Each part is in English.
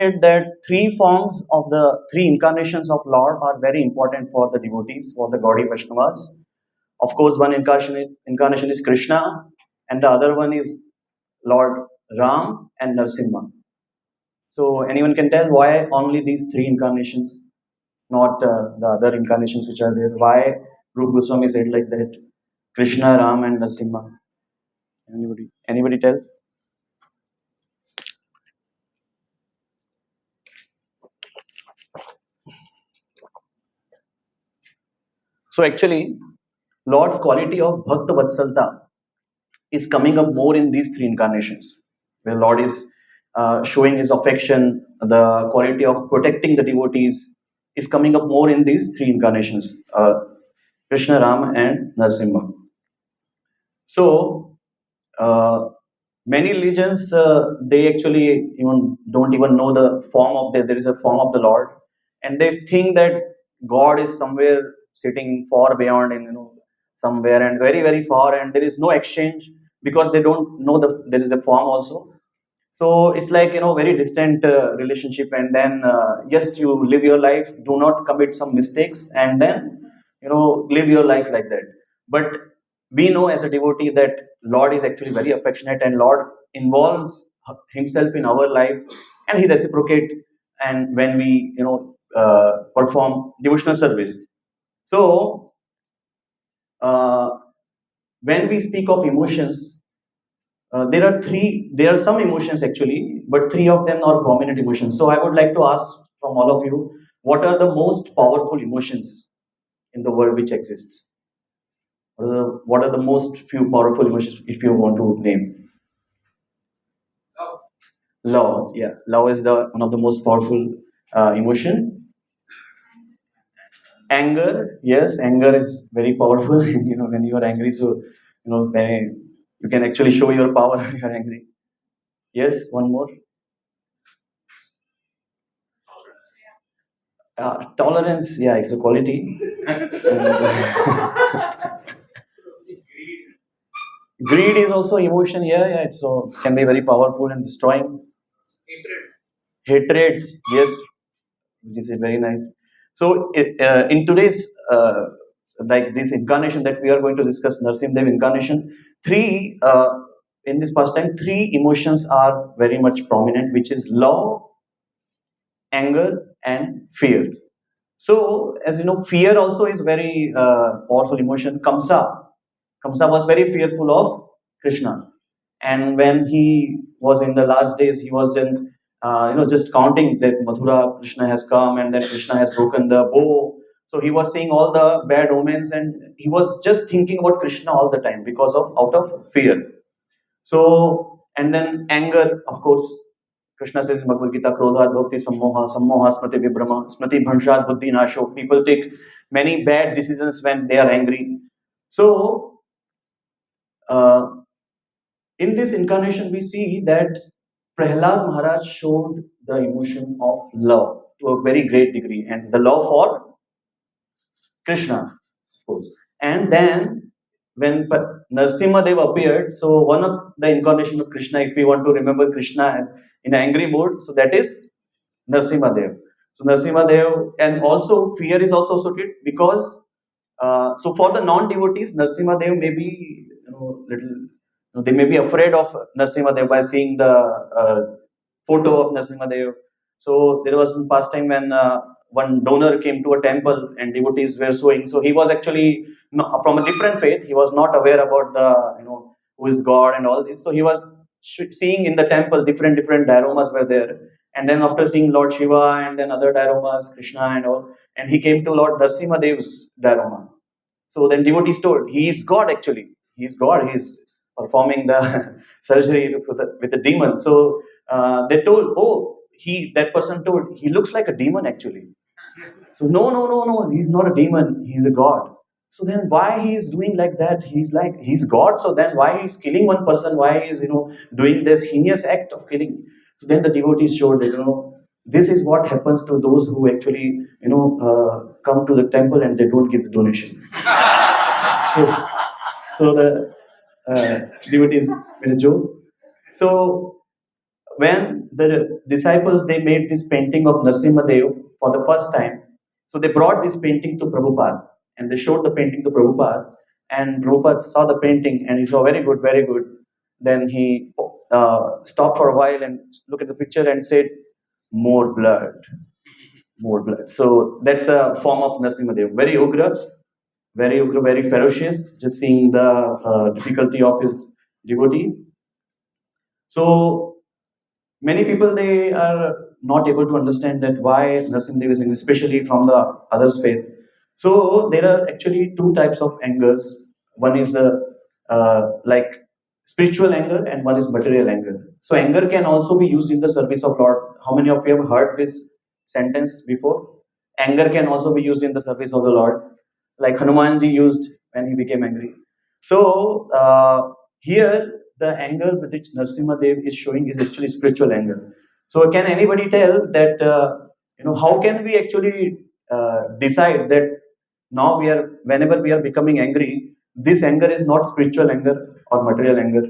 that three forms of the three incarnations of Lord are very important for the devotees, for the Gaudiya Vaishnavas. Of course, one incarnation is Krishna, and the other one is Lord Ram and Narsimha. So, anyone can tell why only these three incarnations, not the other incarnations which are there? Why Rupa Goswami said like that? Krishna, Ram, and Narsimha. Anybody? Anybody tells? So actually, Lord's quality of Bhakta Vatsalta is coming up more in these three incarnations, where Lord is showing his affection, the quality of protecting the devotees is coming up more in these three incarnations, Krishna, Ram, and Narasimha. So, many religions they actually even don't even know the form of there is a form of the Lord, and they think that God is somewhere sitting far beyond in somewhere and very very far, and there is no exchange because they don't know there is a form also. So it's like very distant relationship, and then just you live your life, do not commit some mistakes, and then live your life like that. But we know as a devotee that Lord is actually very affectionate, and Lord involves himself in our life, and he reciprocate, and when we perform devotional service. So uh, when we speak of emotions, there are some emotions actually, but three of them are prominent emotions. So I would like to ask from all of you, what are the most powerful emotions in the world which exists? What are the most few powerful emotions if you want to name? Love, yeah. Love is the one of the most powerful emotion. Anger, yes, anger is very powerful. When you are angry, so you can actually show your power when you are angry. Yes, one more. Tolerance, yeah, it's a quality. Greed is also emotion. Yeah, yeah, it's so can be very powerful and destroying. Hatred, yes, which is very nice. So in today's like this incarnation that we are going to discuss, Narsimdev incarnation, three in this pastime, three emotions are very much prominent, which is love, anger, and fear. So, as you know, fear also is very powerful emotion. Kamsa was very fearful of Krishna, and when he was in the last days, he was in, just counting that Mathura Krishna has come, and then Krishna has broken the bow. So he was seeing all the bad omens, and he was just thinking about Krishna all the time because of out of fear. So, and then anger, of course, Krishna says in Bhagavad Gita, Krodha, Bhakti, Sammoha, Sammoha, Smriti, Vibrama, Smriti, Bhanshat, Buddhi, Nasho. People take many bad decisions when they are angry. So, uh, in this incarnation, we see that Prahlad Maharaj showed the emotion of love to a very great degree, and the love for Krishna, of course. And then when Narsimha Dev appeared, so one of the incarnation of Krishna, if we want to remember Krishna as in angry mood, so that is Narsimha Dev. So Narsimha Dev, and also fear is also associated because so for the non-devotees, Narsimha Dev may be little, they may be afraid of Narsimha Dev by seeing the photo of Narsimha Dev. So there was one past time when one donor came to a temple and devotees were sowing. So he was actually from a different faith. He was not aware about the who is God and all this. So he was seeing in the temple different dioramas were there. And then after seeing Lord Shiva and then other dioramas, Krishna and all, and he came to Lord Narsimha Dev's diorama. So then devotees told, he is God actually. He is God. He is performing the surgery with the demon. So they told, oh, that person told, he looks like a demon actually. So no, no, no, no, he's not a demon. He's a God. So then why he is doing like that? He's God. So then why he's killing one person? Why he is doing this heinous act of killing? So then the devotees showed that this is what happens to those who actually come to the temple and they don't give the donation. So, so the devotees made a joke. So when the disciples they made this painting of Narsimhadev for the first time, so they brought this painting to Prabhupada and they showed the painting to Prabhupada, and Prabhupada saw the painting and he saw very good, very good. Then he stopped for a while and looked at the picture and said, "More blood, more blood." So that's a form of Narsimhadev, very ugra, very ferocious. Just seeing the difficulty of his devotee. So many people they are not able to understand that why Narasimhadev is angry, especially from the others' faith. So there are actually two types of angers. One is like spiritual anger, and one is material anger. So anger can also be used in the service of Lord. How many of you have heard this sentence before? Anger can also be used in the service of the Lord, like Hanumanji used when he became angry. So here, the anger which Narsimhadev is showing is actually spiritual anger. So, can anybody tell that how can we actually decide that now we are whenever we are becoming angry, this anger is not spiritual anger or material anger?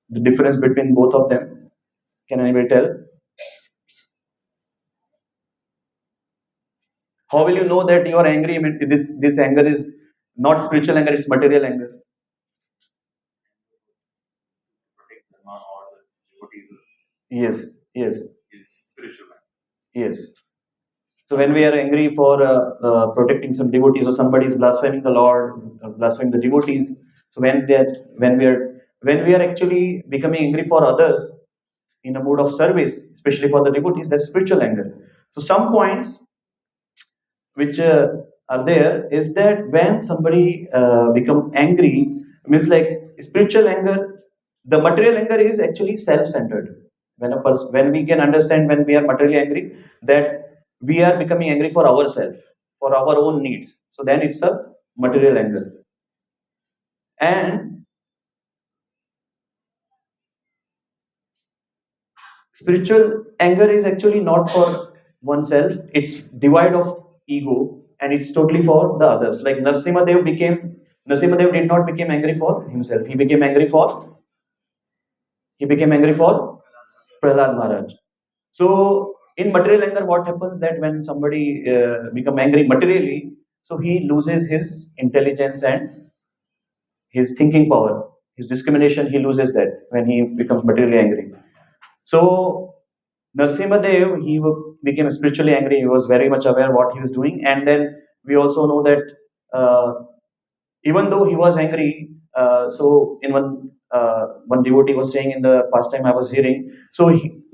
The difference between both of them. Can anybody tell? How will you know that you are angry? I mean, this anger is not spiritual anger; it's material anger. Yes, yes, yes. So when we are angry for protecting some devotees, or somebody is blaspheming the Lord, blaspheming the devotees. So when we are actually becoming angry for others in a mood of service, especially for the devotees, that's spiritual anger. So some points which are there is that when somebody become angry, means like spiritual anger, the material anger is actually self-centered. When we can understand when we are materially angry, that we are becoming angry for ourselves, for our own needs, so then it's a material anger. And spiritual anger is actually not for oneself, it's devoid of ego, and it's totally for the others. Like Narsimhadev did not become angry for himself. He became angry for Prahlad Maharaj. So in material anger, what happens that when somebody become angry materially, so he loses his intelligence and his thinking power, his discrimination. He loses that when he becomes materially angry. So Narsimhadev, became spiritually angry. He was very much aware what he was doing, and then we also know that uh, even though he was angry, so in one devotee was saying in the past time I was hearing, so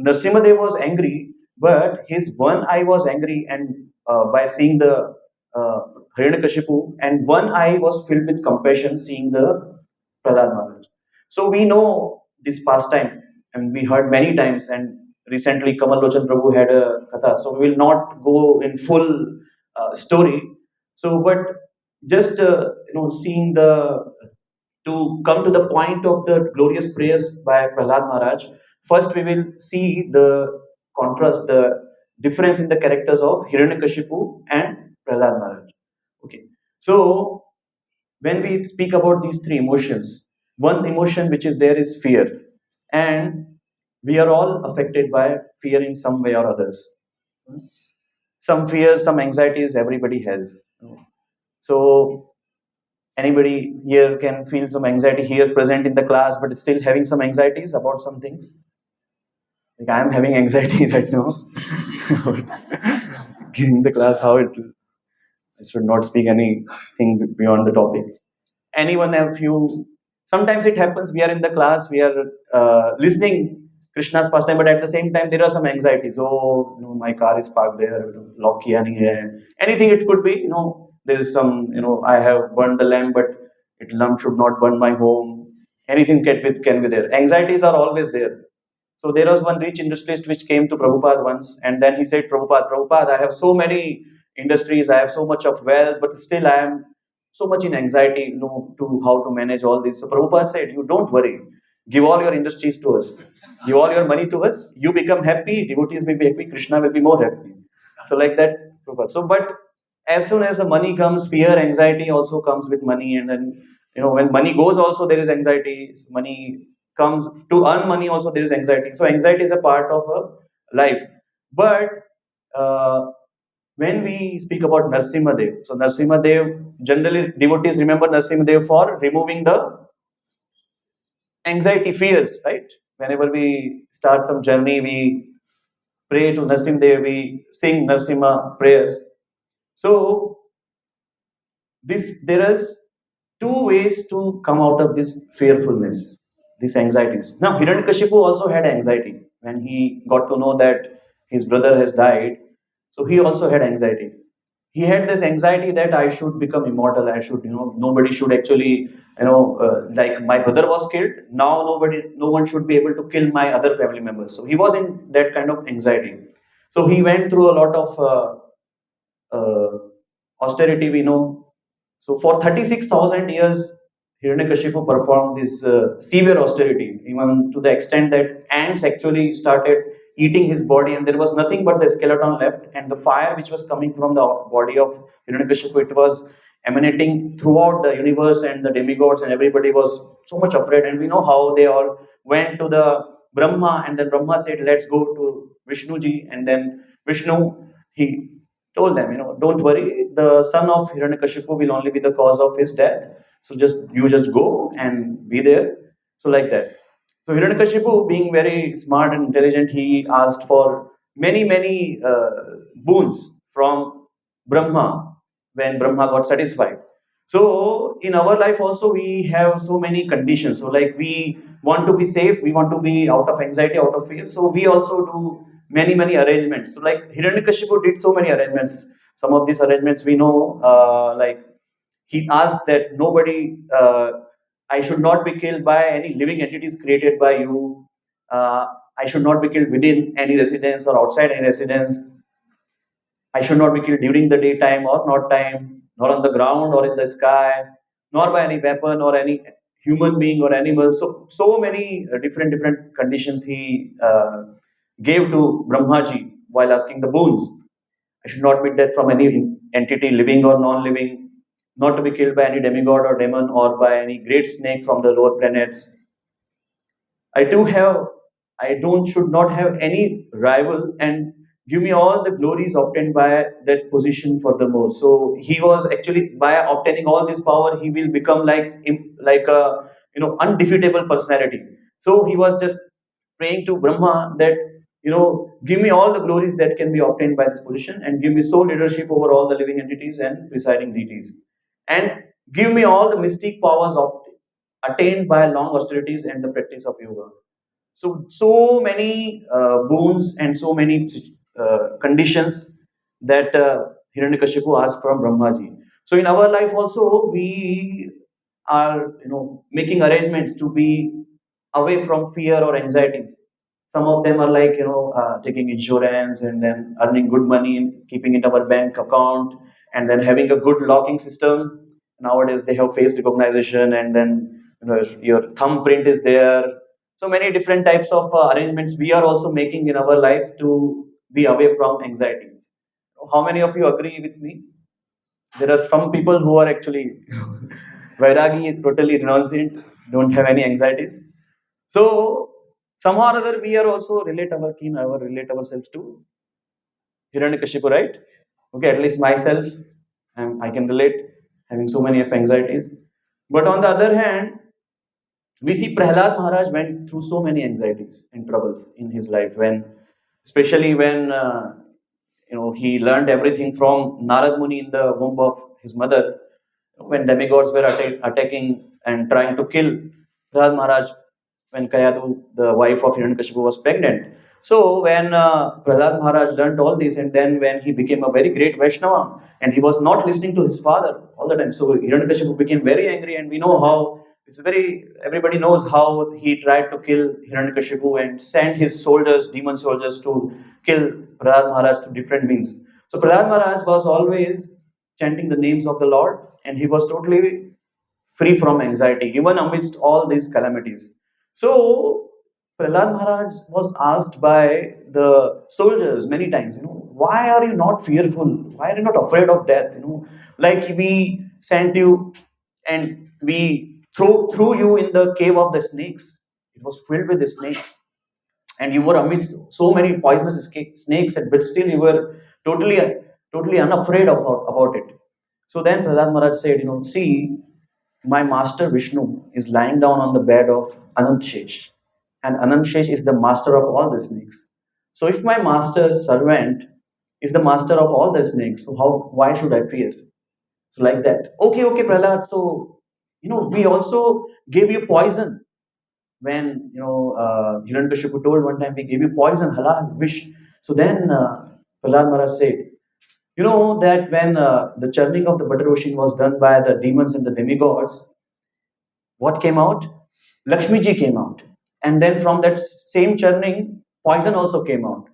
Narsimhadev was angry, but his one eye was angry, and by seeing the uh, Hiranyakashipu, and one eye was filled with compassion, seeing the Prahlad Maharaj. So we know this pastime, and we heard many times, and recently Kamal Lochan Prabhu had a katha. So we will not go in full story. So, but just seeing the to come to the point of the glorious prayers by Prahlad Maharaj. First, we will see the contrast, the difference in the characters of Hiranyakashipu and Prahlad Maharaj. Okay, so when we speak about these three emotions, one emotion which is there is fear, and we are all affected by fear in some way or others. Some fear, some anxieties everybody has. So anybody here can feel some anxiety here present in the class, but still having some anxieties about some things. Like I am having anxiety right now. Giving the class how it. I should not speak anything beyond the topic. Anyone have few? Sometimes it happens. We are in the class. We are listening Krishna's pastime, but at the same time there are some anxieties. Oh, my car is parked there. Lock kiya nahi hai. Anything it could be. There is some. I have burned the lamp, but lamp should not burn my home. Anything can be there. Anxieties are always there. So there was one rich industrialist which came to Prabhupada once, and then he said, Prabhupada, I have so many industries, I have so much of wealth, but still I am so much in anxiety, to how to manage all this. So Prabhupada said, you don't worry. Give all your industries to us. Give all your money to us. You become happy, devotees will be happy, Krishna will be more happy. So like that, Prabhupada. So, but as soon as the money comes, fear, anxiety also comes with money, and then when money goes, also there is anxiety. Money comes to earn money also there is anxiety. So anxiety is a part of a life. But uh, when we speak about Narsimhadev, so Narsimhadev, generally devotees remember Narsimhadev for removing the anxiety, fears, right? Whenever we start some journey, we pray to Narsimhadev, we sing Narsimha prayers. So this there is two ways to come out of this fearfulness, these anxieties. Now, Hiranyakashipu also had anxiety when he got to know that his brother has died. So he also had anxiety. He had this anxiety that I should become immortal. I should, nobody should actually, like my brother was killed. Now no one should be able to kill my other family members. So he was in that kind of anxiety. So he went through a lot of uh, austerity, we know. So for 36,000 years, Hiranyakashipu performed this severe austerity, even to the extent that ants actually started eating his body, and there was nothing but the skeleton left, and the fire which was coming from the body of Hiranyakashipu, it was emanating throughout the universe, and the demigods and everybody was so much afraid. And we know how they all went to the Brahma, and then Brahma said, "Let's go to Vishnuji," and then Vishnu, he told them, don't worry, the son of Hiranyakashipu will only be the cause of his death. So just go and be there. So like that. So Hiranyakashipu, being very smart and intelligent, he asked for many boons from Brahma when Brahma got satisfied. So in our life also we have so many conditions. So like we want to be safe, we want to be out of anxiety, out of fear. So we also do many arrangements. So like Hiranyakashipu did so many arrangements. Some of these arrangements we know, like he asked that nobody, I should not be killed by any living entities created by you. Uh, I should not be killed within any residence or outside any residence. I should not be killed during the daytime or not time, nor on the ground or in the sky, nor by any weapon or any human being or animal. So many different conditions he gave to Brahmaji while asking the boons. I should not be dead from any entity, living or non-living, not to be killed by any demigod or demon or by any great snake from the lower planets. I do have, I don't should not have any rival and give me all the glories obtained by that position furthermore. So he was actually by obtaining all this power, he will become like a undefeatable personality. So he was just praying to Brahma that give me all the glories that can be obtained by this position and give me sole leadership over all the living entities and presiding deities, and give me all the mystic powers attained by long austerities and the practice of yoga. So many boons and so many conditions that Hiranyakashipu asked from Brahmaji. So in our life also we are making arrangements to be away from fear or anxieties. Some of them are like taking insurance and then earning good money, keeping it in our bank account, and then having a good locking system. Nowadays they have face recognition, and then your thumbprint is there. So many different types of arrangements we are also making in our life to be away from anxieties. How many of you agree with me? There are some people who are actually Vairagi, totally renunciant, don't have any anxieties. So somehow or other, we are also relate ourselves to Hiranyakashipu, right? Okay, at least myself, I can relate having so many of anxieties. But on the other hand, we see Prahlad Maharaj went through so many anxieties and troubles in his life especially when he learned everything from Narad Muni in the womb of his mother, when demigods were attacking and trying to kill Prahlad Maharaj when Kayadu, the wife of Hiranyakashipu, was pregnant. So when Prahlad Maharaj learned all this, and then when he became a very great Vaishnava, and he was not listening to his father all the time, so Hiranyakashipu became very angry, and we know how everybody knows how he tried to kill Hiranyakashipu and sent his soldiers, demon soldiers, to kill Prahlad Maharaj to different means. So Prahlad Maharaj was always chanting the names of the Lord, and he was totally free from anxiety, even amidst all these calamities. So Prahlad Maharaj was asked by the soldiers many times, why are you not fearful? Why are you not afraid of death? Like we sent you and we threw you in the cave of the snakes. It was filled with the snakes, and you were amidst so many poisonous snakes, but still you were totally, totally unafraid about it. So then Prahlad Maharaj said, see, my master Vishnu is lying down on the bed of Anant Shesh, and Anant Shesh is the master of all the snakes. So if my master's servant is the master of all the snakes, so why should I fear? So like that. Okay, okay, Prahlad. So we also gave you poison when Hiranyakashipu told one time, we gave you poison, halal, wish. So then Prahlad Maharaj said, that when the churning of the butter ocean was done by the demons and the demigods, what came out? Lakshmi ji came out. And then from that same churning, poison also came out.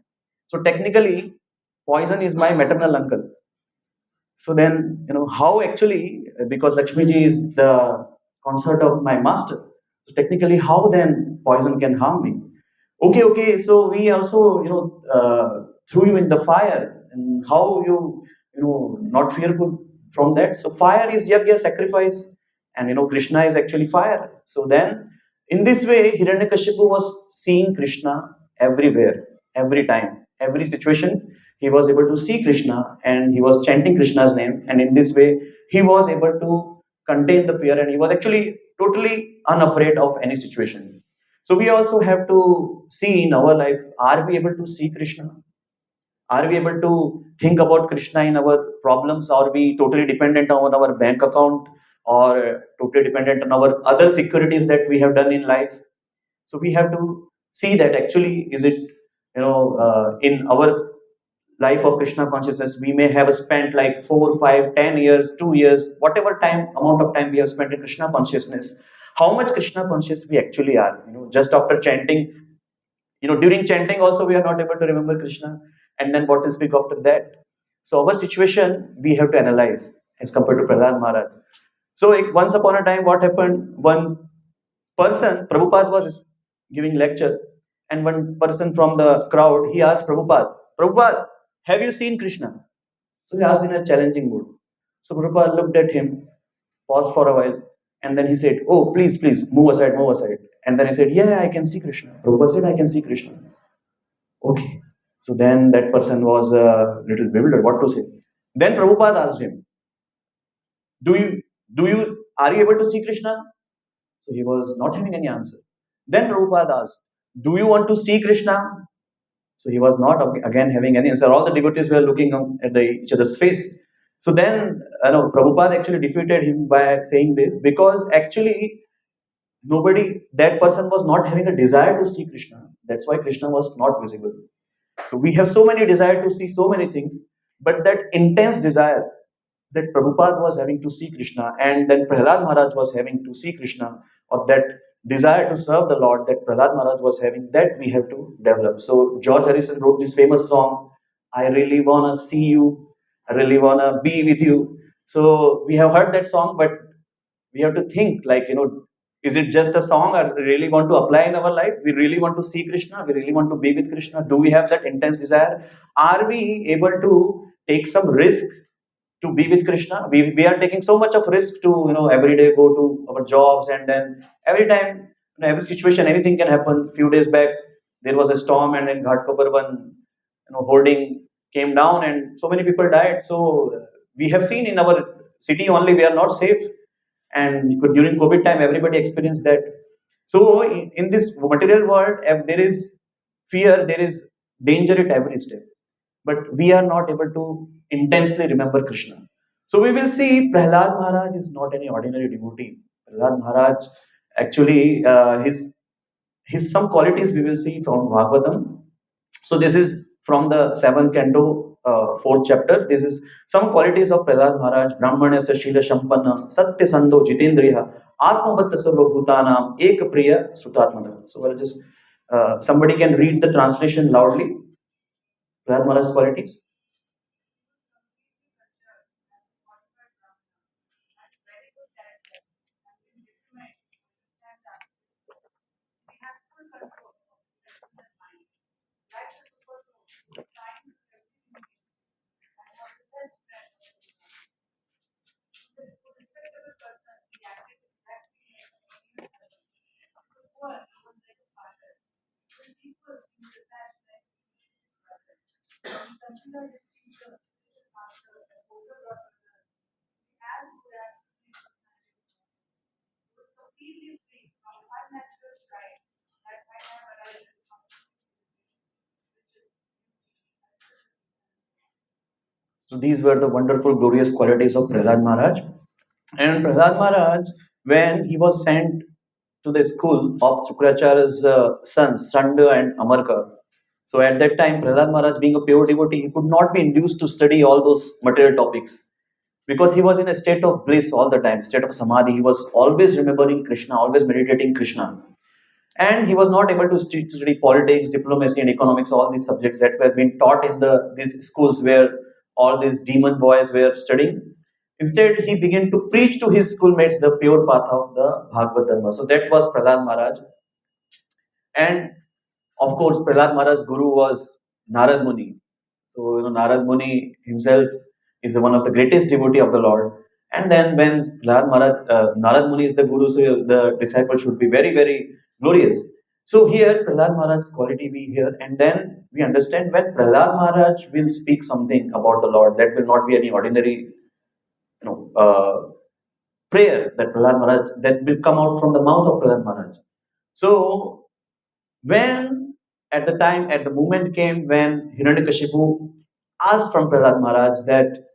So technically, poison is my maternal uncle. So then, how actually, because Lakshmi ji is the consort of my master, so technically, how then poison can harm me? Okay, okay, so we also, threw you in the fire, and how not fearful from that? So fire is yagya, sacrifice, and Krishna is actually fire. So then, in this way, Hiranyakashipu was seeing Krishna everywhere, every time, every situation. He was able to see Krishna, and he was chanting Krishna's name, and in this way, he was able to contain the fear, and he was actually totally unafraid of any situation. So we also have to see in our life, are we able to see Krishna? Are we able to think about Krishna in our problems? Are we totally dependent on our bank account, or totally dependent on our other securities that we have done in life? So we have to see that actually, is it, in our life of Krishna consciousness, we may have spent like 4, 5, 10 years, 2 years, whatever time, amount of time we have spent in Krishna consciousness. How much Krishna conscious we actually are? Just after chanting, during chanting also we are not able to remember Krishna, and then what to speak after that? So our situation we have to analyze as compared to Prahlad Maharaj. So once upon a time, what happened? One person, Prabhupada was giving lecture, and one person from the crowd, he asked Prabhupada, Prabhupada, have you seen Krishna? So he asked in a challenging mood. So Prabhupada looked at him, paused for a while, and then he said, oh, please, please, move aside, move aside. And then he said, yeah, I can see Krishna. Prabhupada said, I can see Krishna. Okay. So then that person was a little bewildered, what to say. Then Prabhupada asked him, do you, are you able to see Krishna? So he was not having any answer. Then Prabhupada asked, do you want to see Krishna? So he was not again having any answer. All the devotees were looking at each other's face. So then, Prabhupada actually defeated him by saying this, because actually that person was not having a desire to see Krishna. That's why Krishna was not visible. So we have so many desire to see so many things, but that intense desire that Prabhupada was having to see Krishna, and then Prahlad Maharaj was having to see Krishna, or that desire to serve the Lord that Prahlad Maharaj was having, that we have to develop. So George Harrison wrote this famous song, I really wanna see you, I really wanna be with you. So we have heard that song, but we have to think like, is it just a song, or we really want to apply in our life? We really want to see Krishna, we really want to be with Krishna. Do we have that intense desire? Are we able to take some risk to be with Krishna? We are taking so much of risk to, every day go to our jobs, and then every time, every situation, anything can happen. Few days back, there was a storm, and then Ghatkopar one, hoarding came down, and so many people died. So we have seen in our city only, we are not safe, and during COVID time, everybody experienced that. So in this material world, if there is fear, there is danger at every step, but we are not able to intensely remember Krishna. So we will see Prahlad Maharaj is not any ordinary devotee. Prahlad Maharaj, actually, his some qualities we will see from Bhagavatam. So this is from the seventh canto, fourth chapter. This is some qualities of Prahlad Maharaj: Brahmanya Shila Shampanna, Satya Sando Jitendriya, Atmavatta Sarva Bhutanam, Ek Priya Sutatmana. So we'll just somebody can read the translation loudly. Prahlad Maharaj's qualities. So these were the wonderful, glorious qualities of Prahlad Maharaj. And Prahlad Maharaj, when he was sent to the school of Shukracharya's sons, Sanda and Amarka, so at that time, Prahlad Maharaj, being a pure devotee, he could not be induced to study all those material topics because he was in a state of bliss all the time, state of samadhi. He was always remembering Krishna, always meditating Krishna. And he was not able to study politics, diplomacy, and economics, all these subjects that were being taught in these schools where all these demon boys were studying. Instead, he began to preach to his schoolmates the pure path of the Bhagavad Dharma. So that was Prahlad Maharaj. And of course, Prahlad Maharaj's guru was Narad Muni. So, Narad Muni himself is one of the greatest devotee of the Lord. And then when Narad Muni is the guru, so the disciple should be very, very glorious. So here, Prahlad Maharaj's quality we hear, and then we understand when Prahlad Maharaj will speak something about the Lord, that will not be any ordinary, prayer that Prahlad Maharaj, that will come out from the mouth of Prahlad Maharaj. So when at the moment came when Hiranyakashipu asked from Prahlad Maharaj that,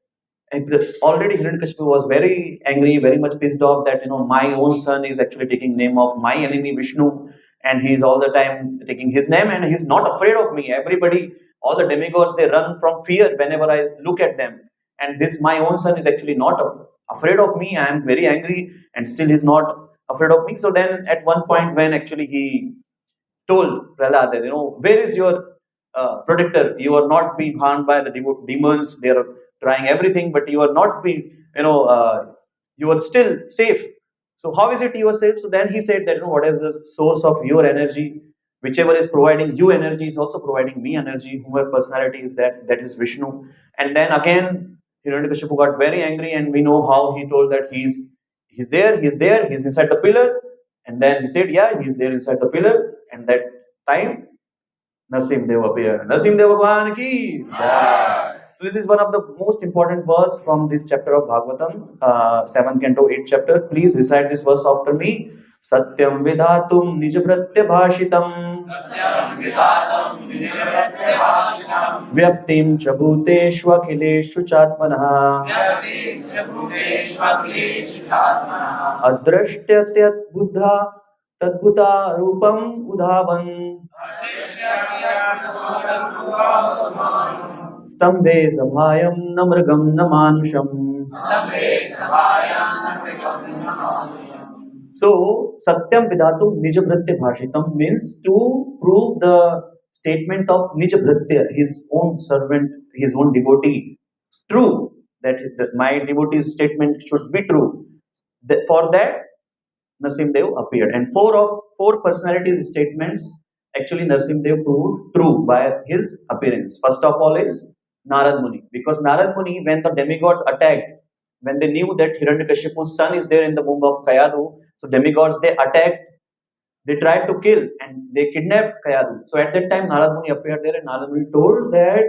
and already Hiranyakashipu was very angry, very much pissed off that my own son is actually taking name of my enemy Vishnu, and he's all the time taking his name, and he's not afraid of me. Everybody, all the demigods, they run from fear whenever I look at them, and this my own son is actually not afraid of me. I am very angry, and still he's not afraid of me. So then, at one point, when actually he told Prahlad that, where is your protector? You are not being harmed by the demons. They are trying everything, but you are not being, you are still safe. So how is it you are safe? So then he said that, what is the source of your energy? Whichever is providing you energy is also providing me energy. Whoever personality is that is Vishnu. And then again, Hiranyakashipu got very angry, and we know how he told that he's inside the pillar. And then he said, yeah, he's there inside the pillar. And that time, Narsimdev appeared. Narsimdev Bhagwan ki jai. So this is one of the most important verse from this chapter of Bhagavatam, 7th canto, 8th chapter. Please recite this verse after me. Satyam vidatum nijapratya bhashitam. Satyam vidatum nijapratya bhashitam. Vyaktim cha bhuteshvakileshu chatmanah. Vyaktim cha bhuteshvakileshu chatmanah. Adrashtyat buddha tadbhuta rupam udhavan. स्तंभे सभायम न मृगम न मानुषम. So satyam vidatum nijabhritya bhashitam means to prove the statement of nijabhritya, his own servant, his own devotee, true, that my devotee's statement should be true. For that, Narsimdev appeared, and four personalities statements actually Narsimdev proved true by his appearance. First of all is Narad Muni, because Narad Muni, when the demigods attacked, when they knew that Hiranyakashipu's son is there in the womb of Kayadu, so demigods they attacked, they tried to kill, and they kidnapped Kayadu. So at that time, Narad Muni appeared there, and Narad Muni told that,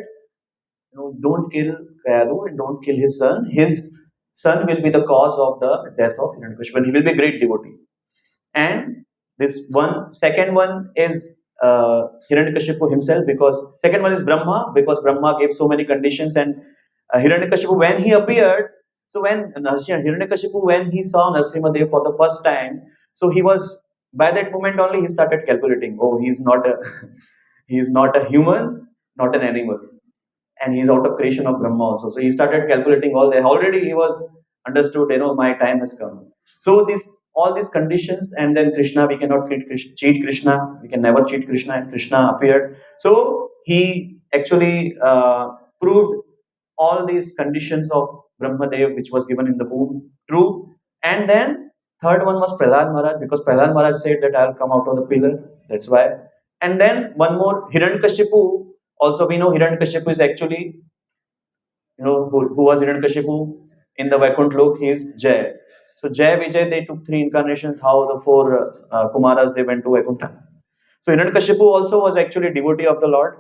don't kill Kayadu and don't kill his son. His son will be the cause of the death of Hiranyakashipu, and he will be a great devotee. And this one, second one is Hiranyakashipu himself, because second one is Brahma, because Brahma gave so many conditions, and Hiranyakashipu, when he appeared, so when Hiranyakashipu, when he saw Narsimadev for the first time, so he was, by that moment only he started calculating, oh, he is not a he is not a human, not an animal, and he's out of creation of Brahma also. So he started calculating all that. Already he was understood, my time has come. So this all these conditions, and then Krishna, we cannot cheat Krishna. We can never cheat Krishna, and Krishna appeared. So he actually proved all these conditions of Brahmadev, which was given in the womb, true. And then third one was Prahlad Maharaj, because Prahlad Maharaj said that I'll come out of the pillar. That's why. And then one more, Hiranyakashipu. Also, we know Hiranyakashipu is actually, who was Hiranyakashipu in the Vaikuntha Lok? He is Jai. So Jai, Vijay, they took three incarnations. How the four Kumaras they went to Vaikuntha. So Hiranyakashipu also was actually devotee of the Lord.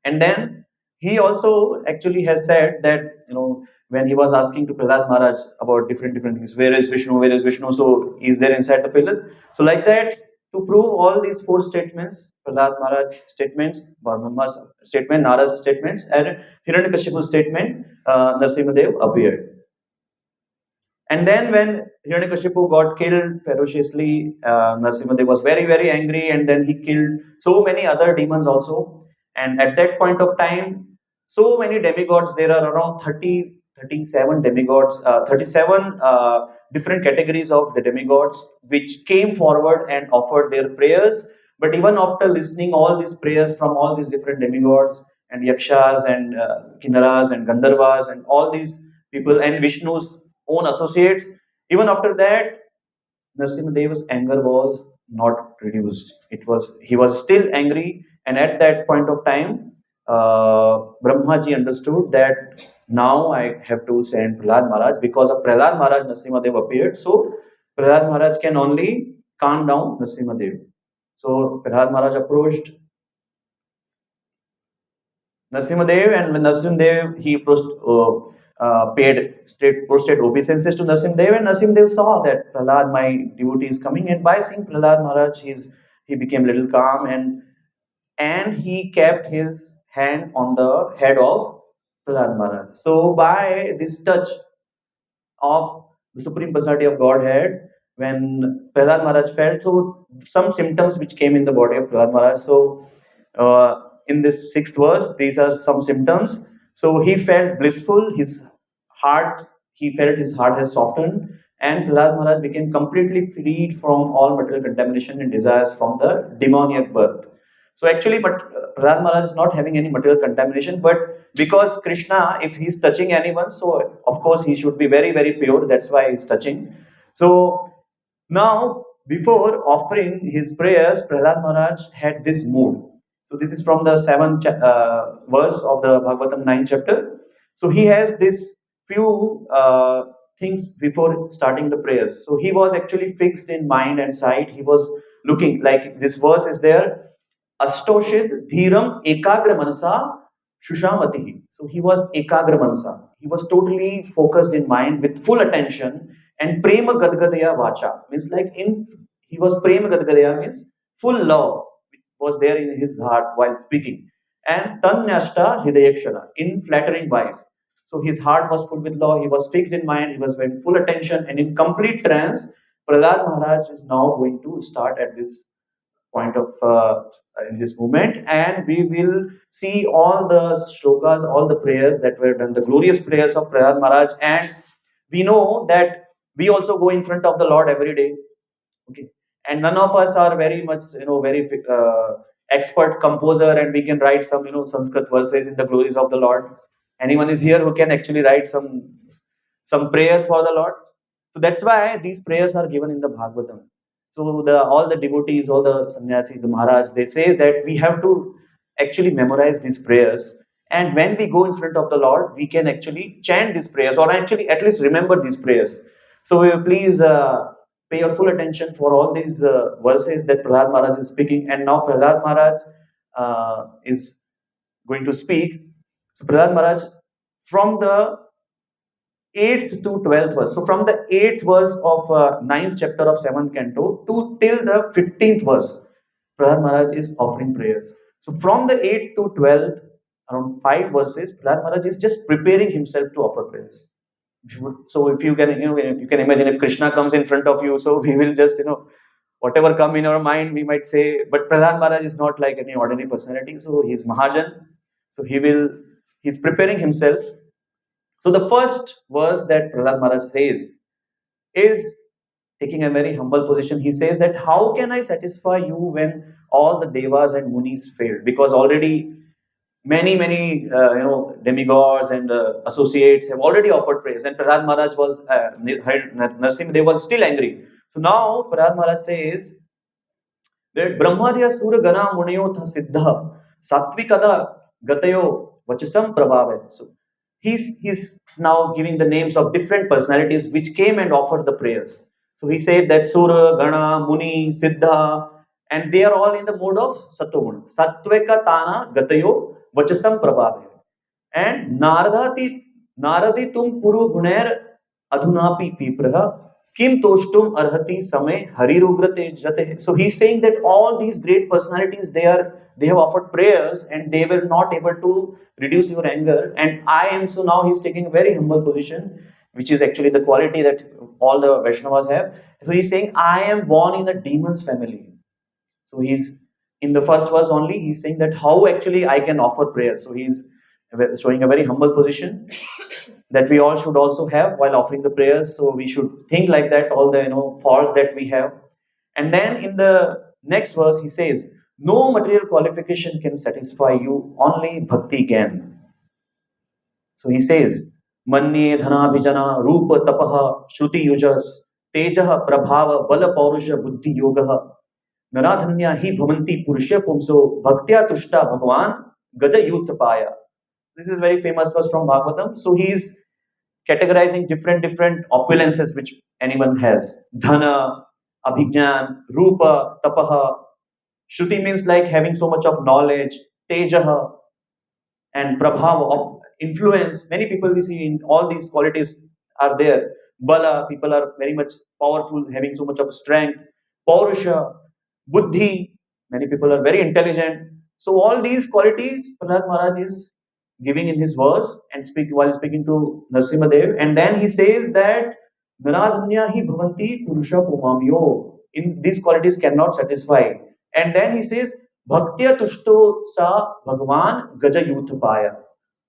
And then he also actually has said that, when he was asking to Prahlad Maharaj about different things, where is Vishnu, where is Vishnu, so is there inside the pillar? So like that, to prove all these four statements, Prahlad Maharaj statements, Brahma's statement, Narada's statements, and Hiranyakashipu's statement, Narsimhadev appeared. And then when Hiranyakashipu got killed ferociously, Narsimhadev was very, very angry, and then he killed so many other demons also. And at that point of time, so many demigods, there are around 30, 37 demigods, 37 different categories of the demigods, which came forward and offered their prayers. But even after listening all these prayers from all these different demigods, and yakshas, and kinnaras, and gandharvas, and all these people, and Vishnu's own associates, even after that, Narasimhadeva's anger was not reduced. He was still angry, and at that point of time, Brahmaji understood that now I have to send Prahlad Maharaj. Because of Prahlad Maharaj, Narasimhadev appeared. So Prahlad Maharaj can only calm down Narasimhadev. So Prahlad Maharaj approached Narasimhadev, and when Narasimhadev, he paid straight prostrate obeisances to Narasimhadev, and Narasimhadev saw that Prahlad, my devotee, is coming, and by seeing Prahlad Maharaj, he became a little calm, and he kept his hand on the head of Prahlad Maharaj. So by this touch of the Supreme Personality of Godhead, when Prahlad Maharaj felt, so some symptoms which came in the body of Prahlad Maharaj. So in this sixth verse, these are some symptoms. So he felt blissful, he felt his heart has softened, and Prahlad Maharaj became completely freed from all material contamination and desires from the demoniac birth. So actually, but Prahlad Maharaj is not having any material contamination, but because Krishna, if he's touching anyone, so of course he should be very, very pure. That's why he's touching. So now, before offering his prayers, Prahlad Maharaj had this mood. So this is from the seventh verse of the Bhagavatam 9th chapter. So he has this few things before starting the prayers. So he was actually fixed in mind and sight. He was looking, like this verse is there. Astoshid Dhiram Ekagra Manasa Shushamatihi. So he was Ekagra Manasa. He was totally focused in mind with full attention, and Prema Gadgadaya Vacha means like in he was Prema Gadgadaya means full love was there in his heart while speaking. And Tanyashta Hridayakshara in flattering wise. So his heart was full with love, he was fixed in mind, he was with full attention, and in complete trance. Prahlad Maharaj is now going to start at this point of in this movement, and we will see all the shlokas, all the prayers that were done, the glorious prayers of Prahlad Maharaj. And we know that we also go in front of the Lord every day, okay, and none of us are very much, very expert composer, and we can write some, Sanskrit verses in the glories of the Lord. Anyone is here who can actually write some prayers for the Lord? So that's why these prayers are given in the Bhagavatam. So all the devotees, all the sannyasis, the Maharaj, they say that we have to actually memorize these prayers. And when we go in front of the Lord, we can actually chant these prayers, or actually at least remember these prayers. So please pay your full attention for all these verses that Prahlad Maharaj is speaking. And now Prahlad Maharaj is going to speak. So Prahlad Maharaj, from the 8th to 12th verse. So from the 8th verse of 9th chapter of 7th canto to till the 15th verse, Prahlad Maharaj is offering prayers. So from the 8th to 12th, around 5 verses, Prahlad Maharaj is just preparing himself to offer prayers. So if you can, you can imagine if Krishna comes in front of you, so we will just, whatever come in our mind, we might say. But Prahlad Maharaj is not like any ordinary personality. So he's Mahajan. So he's preparing himself. So the first verse that Prahlad Maharaj says is taking a very humble position. He says that how can I satisfy you when all the devas and munis failed? Because already many demigods and associates have already offered praise, and Prahlad Maharaj was Narsimhadev was still angry. So now Prahlad Maharaj says that Brahmadya Sura Gana Munayo Tha Siddha Satvikada Gatayo Vachasam Prabhave. So he's now giving the names of different personalities which came and offered the prayers. So he said that Sura, Gana, Muni, Siddha, and they are all in the mode of Sattva. Sattveka Tana Gatayo Vachasam Prabhave. And Naradi tum puru gunair adhunapi pipraha kim toshtum arhati same harirugrate jate. So he's saying that all these great personalities, they have offered prayers and they were not able to reduce your anger. And I am, so now he's taking a very humble position, which is actually the quality that all the Vaishnavas have. So he's saying, I am born in a demon's family. So he's in the first verse only, he's saying that how actually I can offer prayer. So he's showing a very humble position that we all should also have while offering the prayers. So we should think like that, all the faults that we have. And then in the next verse, he says, no material qualification can satisfy you, only bhakti can. So he says, Manye dhanabhijana rupa tapaha shruti yujas tejaha prabhava bala paurusha buddhi yogaha naradhanya hi bhavanti purusha pumso bhaktya tushta bhagwan gaja yuth paya. This is very famous verse from Bhagavatam. So he is categorizing different opulences which anyone has. Dhana, abhijnan, rupa, tapaha. Shruti means like having so much of knowledge. Tejaha, and prabhava of influence. Many people we see in all these qualities are there. Bala, people are very much powerful, having so much of strength. Paurusha, buddhi, many people are very intelligent. So all these qualities Prahlad Maharaj is giving in his verse and while speaking to Narasimhadev. And then he says that Naradhanya hi bhavanti purusha pumamyo. In these qualities cannot satisfy. And then he says, Bhaktya tushto sa Bhagwan Gaja Yuthapaya.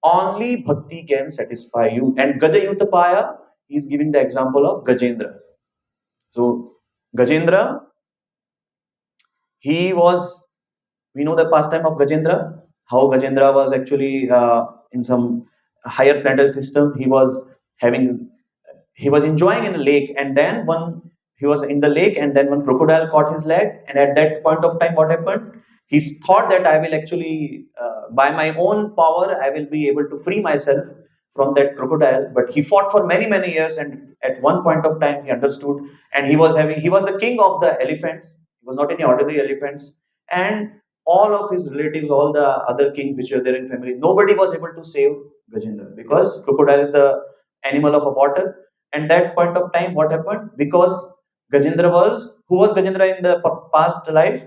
Only bhakti can satisfy you. And Gaja Yuthapaya, he is giving the example of Gajendra. So, Gajendra, he was, we know the pastime of Gajendra, how Gajendra was actually in some higher planetary system. Having, he was enjoying in the lake, and then one he was in the lake, and then one crocodile caught his leg, and at that point of time, what happened? He thought that I will actually, by my own power, I will be able to free myself from that crocodile. But he fought for many years, and at one point of time, he understood, and he was the king of the elephants. He was not any ordinary elephants, and all of his relatives, all the other kings which were there in family, nobody was able to save Gajendra because crocodile is the animal of a water. And that point of time, what happened? Because Gajendra was, who was Gajendra in the past life?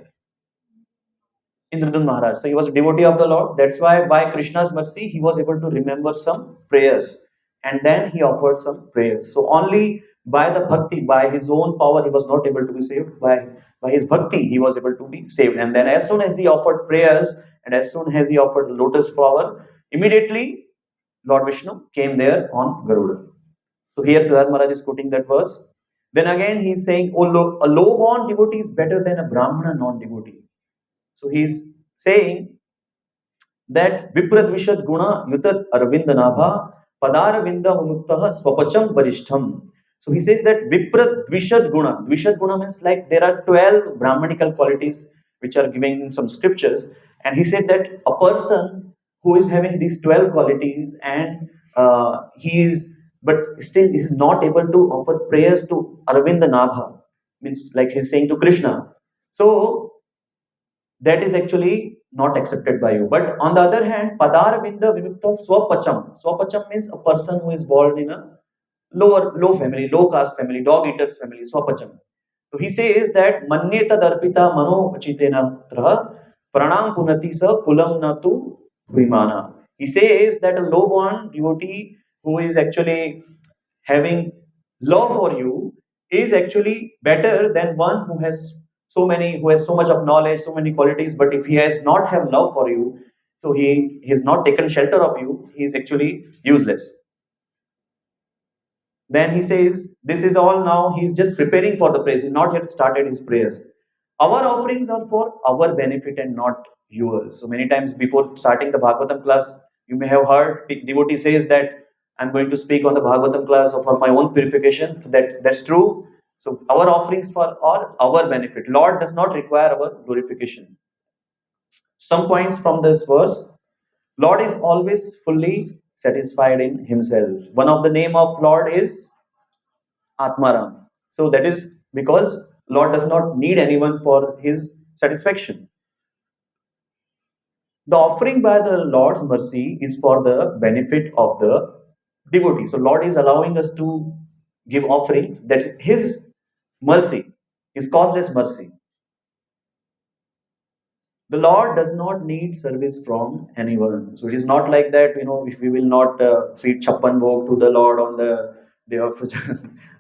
Indradun Maharaj. So he was a devotee of the Lord. That's why by Krishna's mercy, he was able to remember some prayers. And then he offered some prayers. So only by the bhakti, by his own power, he was not able to be saved. By his bhakti, he was able to be saved. And then as soon as he offered prayers, and as soon as he offered the lotus flower, immediately Lord Vishnu came there on Garuda. So here Prahlad Maharaj is quoting that verse. Then again he's saying, oh, a low-born devotee is better than a Brahmana non-devotee. So he's saying that Vipradvishad Guna Yutat Arvinda Nabha Padaravinda Unuktaha Swapacham Varishtham. So he says that Vipradvishad Guna. Dvishad Guna means like there are 12 Brahmanical qualities which are given in some scriptures. And he said that a person who is having these 12 qualities and he is, but still is not able to offer prayers to Arvinda Nabha, means like he's saying to Krishna. So that is actually not accepted by you. But on the other hand, Padar Vinda Vimukta Swapacham. Swapacham means a person who is born in a low family, low caste family, dog eaters family, Swapacham. So he says that Manyeta Darpita Mano Chitena Traha Pranam Punati Sa Kulam Natu Vimana. He says that a low born devotee who is actually having love for you is actually better than one who has so much of knowledge, so many qualities, but if he has not have love for you, so he has not taken shelter of you, he is actually useless. Then he says, this is all now, he is just preparing for the praise, he's not yet started his prayers. Our offerings are for our benefit and not yours. So many times before starting the Bhagavatam class, you may have heard devotee says that I'm going to speak on the Bhagavatam class for my own purification. That's true. So our offerings are our benefit. Lord does not require our glorification. Some points from this verse. Lord is always fully satisfied in himself. One of the name of Lord is Atmaram. So that is because Lord does not need anyone for his satisfaction. The offering by the Lord's mercy is for the benefit of the devotee. So Lord is allowing us to give offerings. That is His mercy, His causeless mercy. The Lord does not need service from anyone. So it is not like that, if we will not feed Chappan Bhog to the Lord on the day of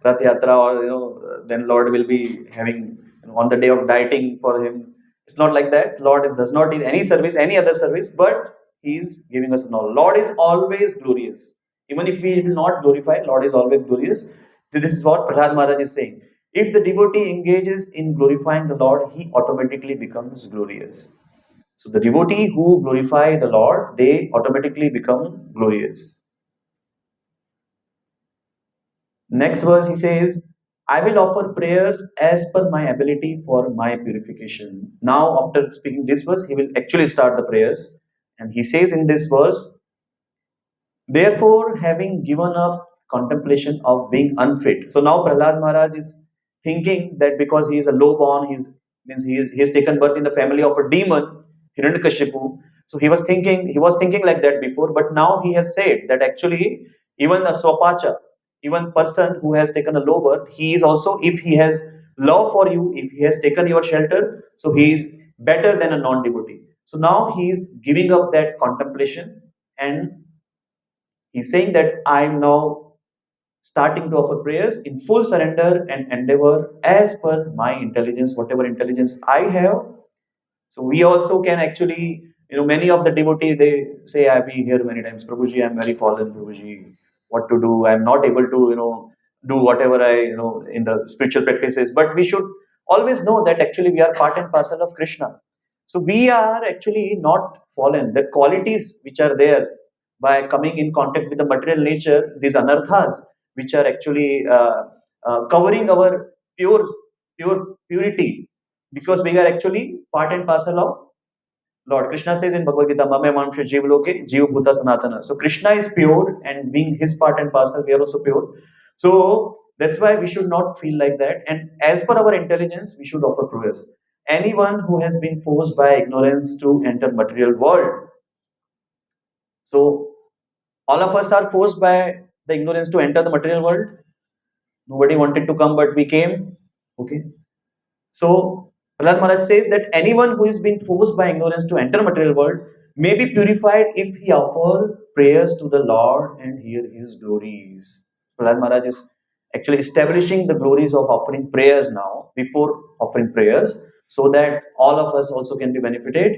Rath Yatra, or, then Lord will be having, on the day of dieting for Him. It's not like that. Lord does not need any service, any other service, but He is giving us all. Lord is always glorious. Even if we will not glorify, Lord is always glorious. This is what Prahlad Maharaj is saying. If the devotee engages in glorifying the Lord, he automatically becomes glorious. So the devotee who glorify the Lord, they automatically become glorious. Next verse he says, I will offer prayers as per my ability for my purification. Now, after speaking this verse, he will actually start the prayers. And he says in this verse, therefore, having given up contemplation of being unfit. So now Prahlad Maharaj is thinking that because he is a low born, he has taken birth in the family of a demon, Hiranyakashipu. So he was thinking like that before, but now he has said that actually even a swapacha, even person who has taken a low birth, he is also, if he has love for you, if he has taken your shelter, so he is better than a non-devotee. So now he is giving up that contemplation, and he's saying that I'm now starting to offer prayers in full surrender and endeavor as per my intelligence, whatever intelligence I have. So we also can actually, many of the devotees, they say, I've been here many times, Prabhuji, I'm very fallen, Prabhuji, what to do? I'm not able to, do whatever in the spiritual practices. But we should always know that actually we are part and parcel of Krishna. So we are actually not fallen. The qualities which are there by coming in contact with the material nature, these anarthas, which are actually covering our purity, because we are actually part and parcel of Lord. Krishna says in Bhagavad Gita, Mame Manusha Jiva Loke Jiva Bhuta Sanatana. So Krishna is pure, and being his part and parcel, we are also pure. So that's why we should not feel like that. And as per our intelligence, we should offer prayers. Anyone who has been forced by ignorance to enter material world. So all of us are forced by the ignorance to enter the material world. Nobody wanted to come, but we came. Okay. So Prahlad Maharaj says that anyone who is being forced by ignorance to enter material world may be purified if he offer prayers to the Lord and hear his glories. Prahlad Maharaj is actually establishing the glories of offering prayers now before offering prayers, so that all of us also can be benefited,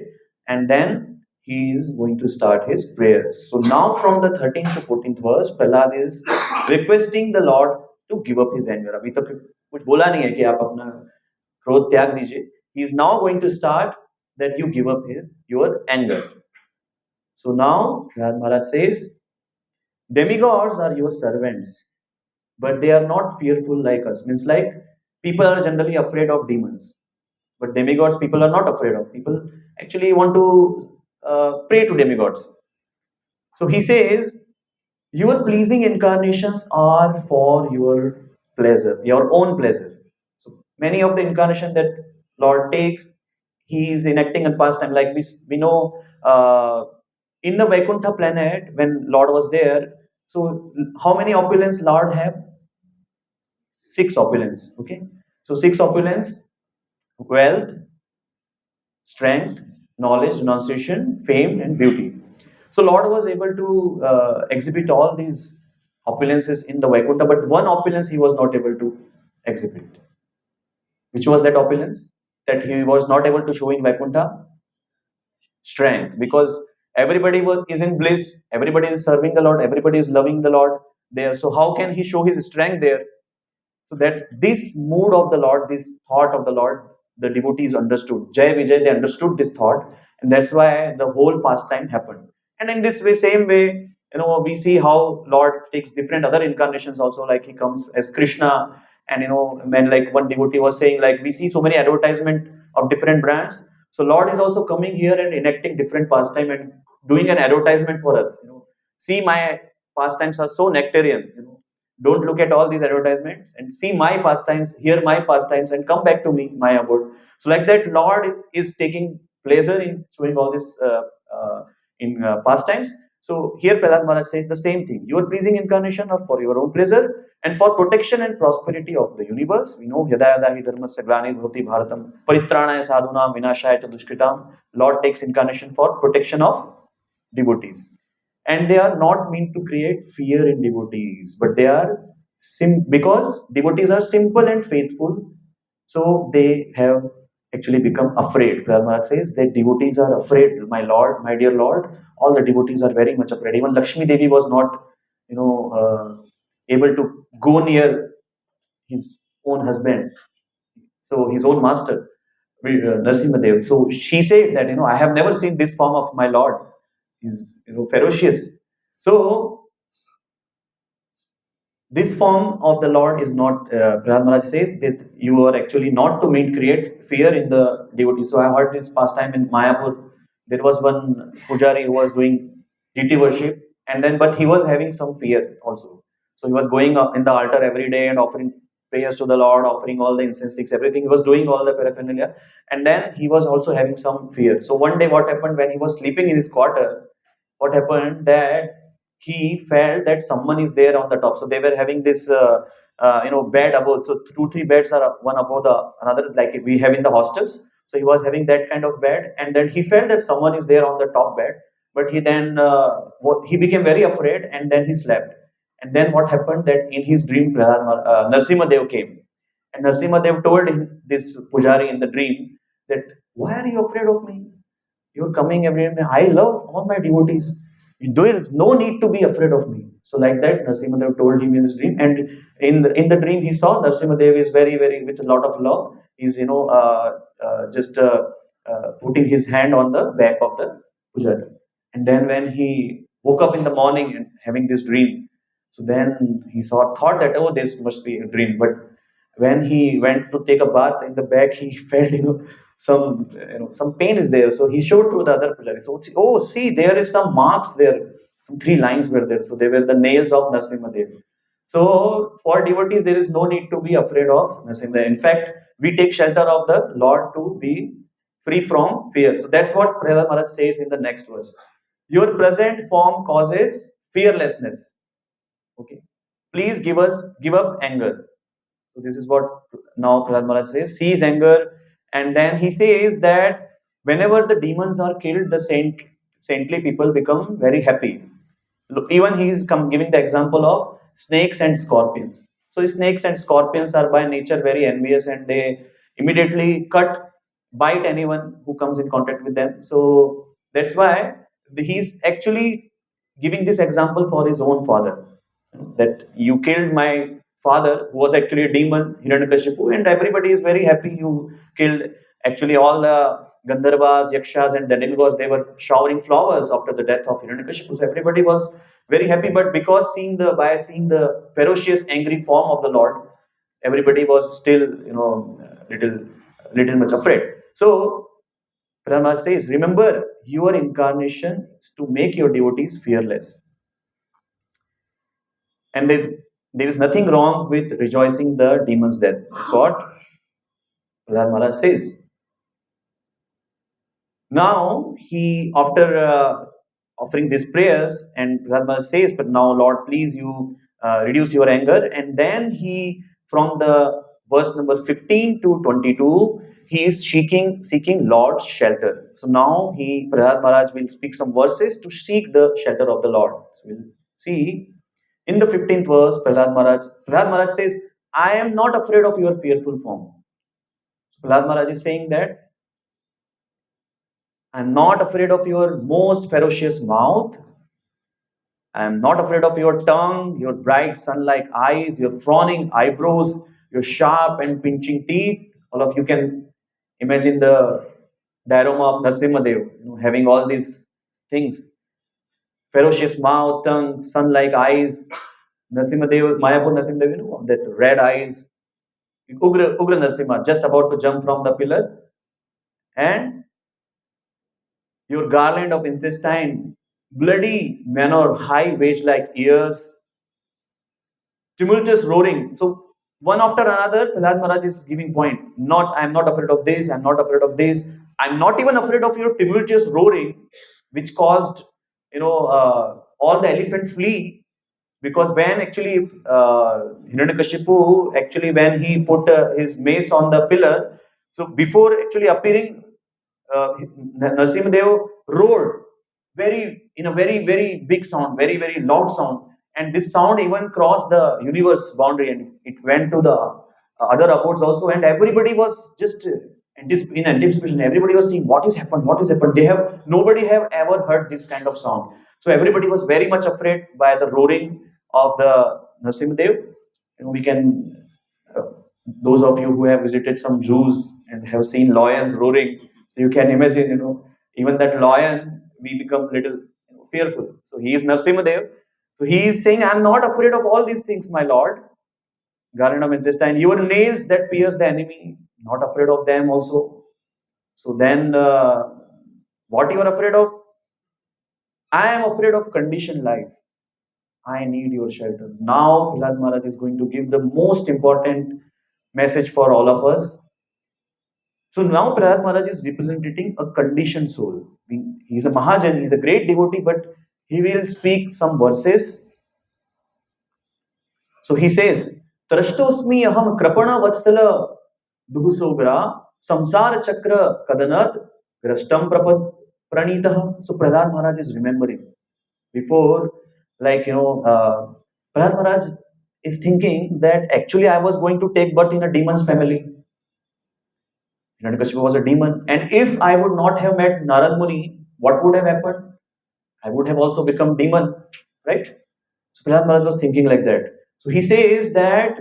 and then he is going to start his prayers. So now from the 13th to 14th verse, Prahlad is requesting the Lord to give up his anger. अभी तक कुछ बोला नहीं है कि आप अपना क्रोध त्याग दीजिए. He is now going to start that you give up your anger. So now Maharaj says, demigods are your servants, but they are not fearful like us. Means like people are generally afraid of demons, but demigods people are not afraid of. People actually want to pray to demigods. So he says, your pleasing incarnations are for your pleasure, your own pleasure. So many of the incarnation that Lord takes, he is enacting in pastime. Like we know in the Vaikuntha planet when Lord was there. So how many opulence Lord have? Six opulence. Okay. So six opulence: wealth, strength, knowledge, renunciation, fame, and beauty. So Lord was able to exhibit all these opulences in the Vaikuntha, but one opulence he was not able to exhibit. Which was that opulence that he was not able to show in Vaikuntha? Strength, because is in bliss, everybody is serving the Lord, everybody is loving the Lord there. So how can he show his strength there? So that's this mood of the Lord, this thought of the Lord, the devotees understood. Jai Vijay, they understood this thought, and that's why the whole pastime happened. And in this way, same way, we see how Lord takes different other incarnations also, like he comes as Krishna, and when like one devotee was saying, like we see so many advertisement of different brands. So Lord is also coming here and enacting different pastime and doing an advertisement for us. See my pastimes are so nectarian. Don't look at all these advertisements and see my pastimes, hear my pastimes, and come back to me, my abode. So, like that, Lord is taking pleasure in showing all these in past times. So here Prahlad Maharaj says the same thing. Your pleasing incarnation are for your own pleasure and for protection and prosperity of the universe. We know Yadayadahi Dharmasya Glani Bhavati Bharatam Paritranaya Sadhunam Vinashaya Cha Dushkritam. Lord takes incarnation for protection of devotees. And they are not meant to create fear in devotees, but they are because devotees are simple and faithful, so they have actually become afraid. Brahma says that devotees are afraid. My Lord, my dear Lord, all the devotees are very much afraid. Even Lakshmi Devi was not, able to go near his own husband, so his own master, Narasimhadev. So she said that, I have never seen this form of my Lord. He's, ferocious. So this form of the Lord is not, Prahlad Maharaj says that you are actually not to mean create fear in the devotee. So I heard this pastime in Mayapur. There was one pujari who was doing deity worship, and then but he was having some fear also. So he was going up in the altar every day and offering prayers to the Lord, offering all the incense sticks, everything. He was doing all the paraphernalia, and then he was also having some fear. So one day, what happened when he was sleeping in his quarter? What happened that he felt that someone is there on the top. So they were having this, bed above. So two, three beds are one above the another, like we have in the hostels. So he was having that kind of bed, and then he felt that someone is there on the top bed. But he then he became very afraid, and then he slept. And then what happened that in his dream, Narsimha Dev came, and Narsimha Dev told him, this pujari in the dream, that why are you afraid of me? You're coming every day. I love all my devotees. There is no need to be afraid of me. So like that, Narasimhadev told him in his dream. And in the dream, he saw Narasimhadev is very, very, with a lot of love. He's, just putting his hand on the back of the pujari. And then when he woke up in the morning and having this dream, so then he thought that, oh, this must be a dream. But when he went to take a bath in the back, he felt, some pain is there. So he showed to the other pujari. So, oh, see, there is some marks there. Some three lines were there. So they were the nails of Narasimhadev. So for devotees, there is no need to be afraid of Narasimhadev. In fact, we take shelter of the Lord to be free from fear. So that's what Prahlad Maharaj says in the next verse. Your present form causes fearlessness. Okay. Please give up anger. So this is what now Prahlad Maharaj says. Sees anger, and then he says that whenever the demons are killed, the saintly people become very happy. Even he is giving the example of snakes and scorpions. So snakes and scorpions are by nature very envious, and they immediately bite anyone who comes in contact with them. So that's why he's actually giving this example for his own father, that you killed my father, who was actually a demon, Hiranyakashipu, and everybody is very happy you killed. Actually, all the Gandharvas, Yakshas, and the demigods, they were showering flowers after the death of Hiranyakashipu. So everybody was very happy, but because by seeing the ferocious, angry form of the Lord, everybody was still, little much afraid. So Brahma says, remember, your incarnation is to make your devotees fearless. And there is nothing wrong with rejoicing the demon's death. That's what Prahlad Maharaj says. Now, after offering these prayers, and Prahlad Maharaj says, but now, Lord, please you reduce your anger. And then from the verse number 15 to 22, he is seeking Lord's shelter. So now Prahlad Maharaj will speak some verses to seek the shelter of the Lord. So we'll see. In the 15th verse, Prahlad Maharaj says, I am not afraid of your fearful form. So Prahlad Maharaj is saying that I am not afraid of your most ferocious mouth. I am not afraid of your tongue, your bright sun-like eyes, your frowning eyebrows, your sharp and pinching teeth. All of you can imagine the diorama of Narasimhadev, having all these things. Ferocious mouth, tongue, sun-like eyes. Narasimhadev, Mayapur Narasimhadev, that red eyes. Ugra Narasimha, just about to jump from the pillar. And your garland of incestine, bloody manor, high wage-like ears, tumultuous roaring. So one after another, Prahlad Maharaj is giving point. I am not afraid of this, I am not afraid of this. I am not even afraid of your tumultuous roaring, which caused, all the elephant flee, because when actually Hiranyakashipu, actually when he put his mace on the pillar, so before actually appearing, Narasimhadev roared in a very big sound, very loud sound, and this sound even crossed the universe boundary, and it went to the other abodes also, and everybody was just in anticipation. Everybody was seeing what is happened, what is happened. Nobody have ever heard this kind of sound, so everybody was very much afraid by the roaring of the Narasimhadev. We can, uh, those of you who have visited some zoos and have seen lions roaring, so you can imagine, even that lion, we become little, fearful. So he is Narasimhadev. So he is saying, I'm not afraid of all these things, my lord. Garland of intestine, your nails that pierce the enemy, not afraid of them also. So then, what you are afraid of? I am afraid of conditioned life. I need your shelter. Now, Prahlad Maharaj is going to give the most important message for all of us. So now Prahlad Maharaj is representing a conditioned soul. He's a Mahajan, he's a great devotee, but he will speak some verses. So he says, Trashtosmi aham krapana vatsala duhusogra samsara chakra kadanat grashtam pranitah. So Prahlad Maharaj is remembering. Before, like, Prahlad Maharaj is thinking that actually I was going to take birth in a demon's family. Hiranyakashipu was a demon. And if I would not have met Narad Muni, what would have happened? I would have also become demon, right? So Prahlad Maharaj was thinking like that. So he says that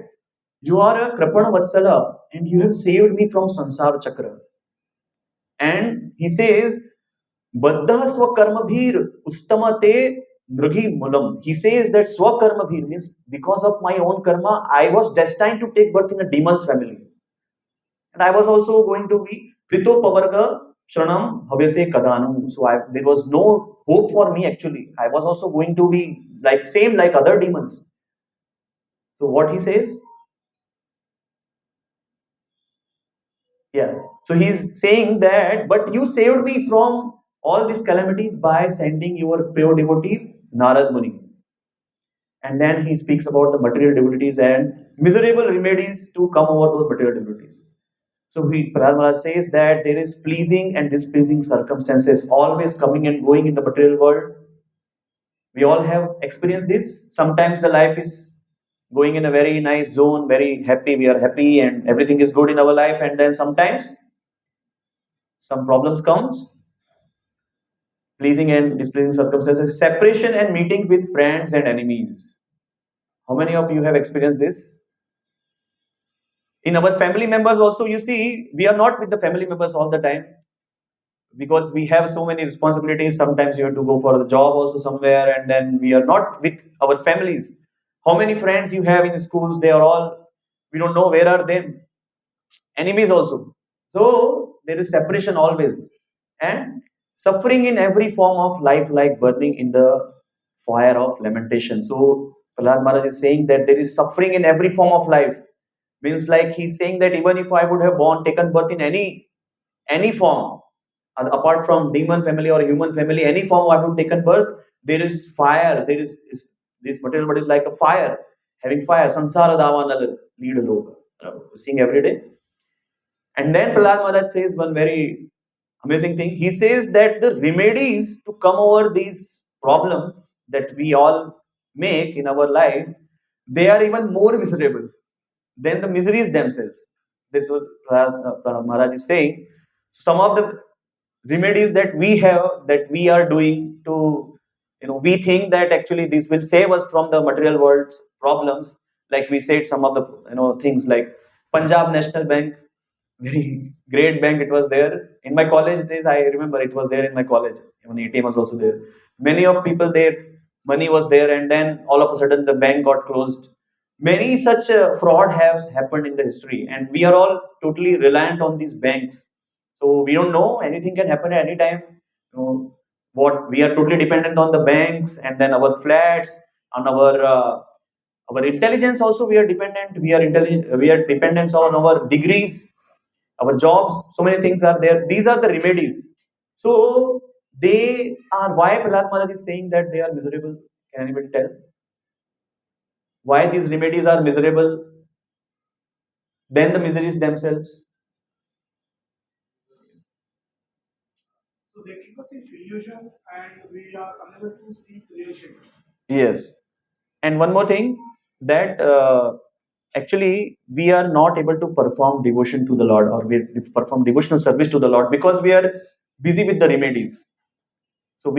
you are a Krapana Vatsala and you have saved me from Sansar Chakra. And he says, Baddha Swakarmabhir Ustamate Nragi Mulam. He says that Swakarmabhir means because of my own karma, I was destined to take birth in a demon's family. And I was also going to be Prito Pavarga Shranam Havese Kadanu. So there was no hope for me actually. I was also going to be like same like other demons. So what he says? Yeah. So he's saying that, but you saved me from all these calamities by sending your pure devotee Narad Muni. And then he speaks about the material devotees and miserable remedies to come over those material devotees. So Prahlad Maharaj says that there is pleasing and displeasing circumstances always coming and going in the material world. We all have experienced this. Sometimes the life is going in a very nice zone, very happy. We are happy and everything is good in our life. And then sometimes some problems comes, pleasing and displeasing circumstances, separation and meeting with friends and enemies. How many of you have experienced this? In our family members also, you see, we are not with the family members all the time because we have so many responsibilities. Sometimes you have to go for the job also somewhere, and then we are not with our families. How many friends you have in schools? They are all, we don't know where are they. Enemies also. So there is separation always, and suffering in every form of life, like burning in the fire of lamentation. So Prahlad Maharaj is saying that there is suffering in every form of life. Means like he's saying that even if I would have taken birth in any form, apart from demon family or human family, any form I would taken birth, there is fire. There is this material body is like a fire, having fire. Sansara davanal lead loka. Seeing every day. And then Prahlad Maharaj says one very amazing thing. He says that the remedies to come over these problems that we all make in our life, they are even more miserable than the miseries themselves. This is what Prahlad Maharaj is saying. Some of the remedies that we have, that we are doing to, we think that actually this will save us from the material world's problems. Like we said, some of the things like Punjab National Bank, very great bank. It was there in my college days. I remember it was there in my college. Even ATM was also there. Many of people there, money was there, and then all of a sudden the bank got closed. Many such fraud has happened in the history, and we are all totally reliant on these banks. So we don't know, anything can happen at any time. What we are totally dependent on the banks, and then our flats, on our intelligence also we are dependent. We are intelligent. We are dependent on our degrees, our jobs. So many things are there. These are the remedies. So They are, why Prahlad Maharaj is saying that they are miserable? Can anybody tell? Why these remedies are miserable than the miseries themselves? Yes. And one more thing, that actually we are not able to perform devotion to the Lord, or we perform devotional service to the Lord because we are busy with the remedies. So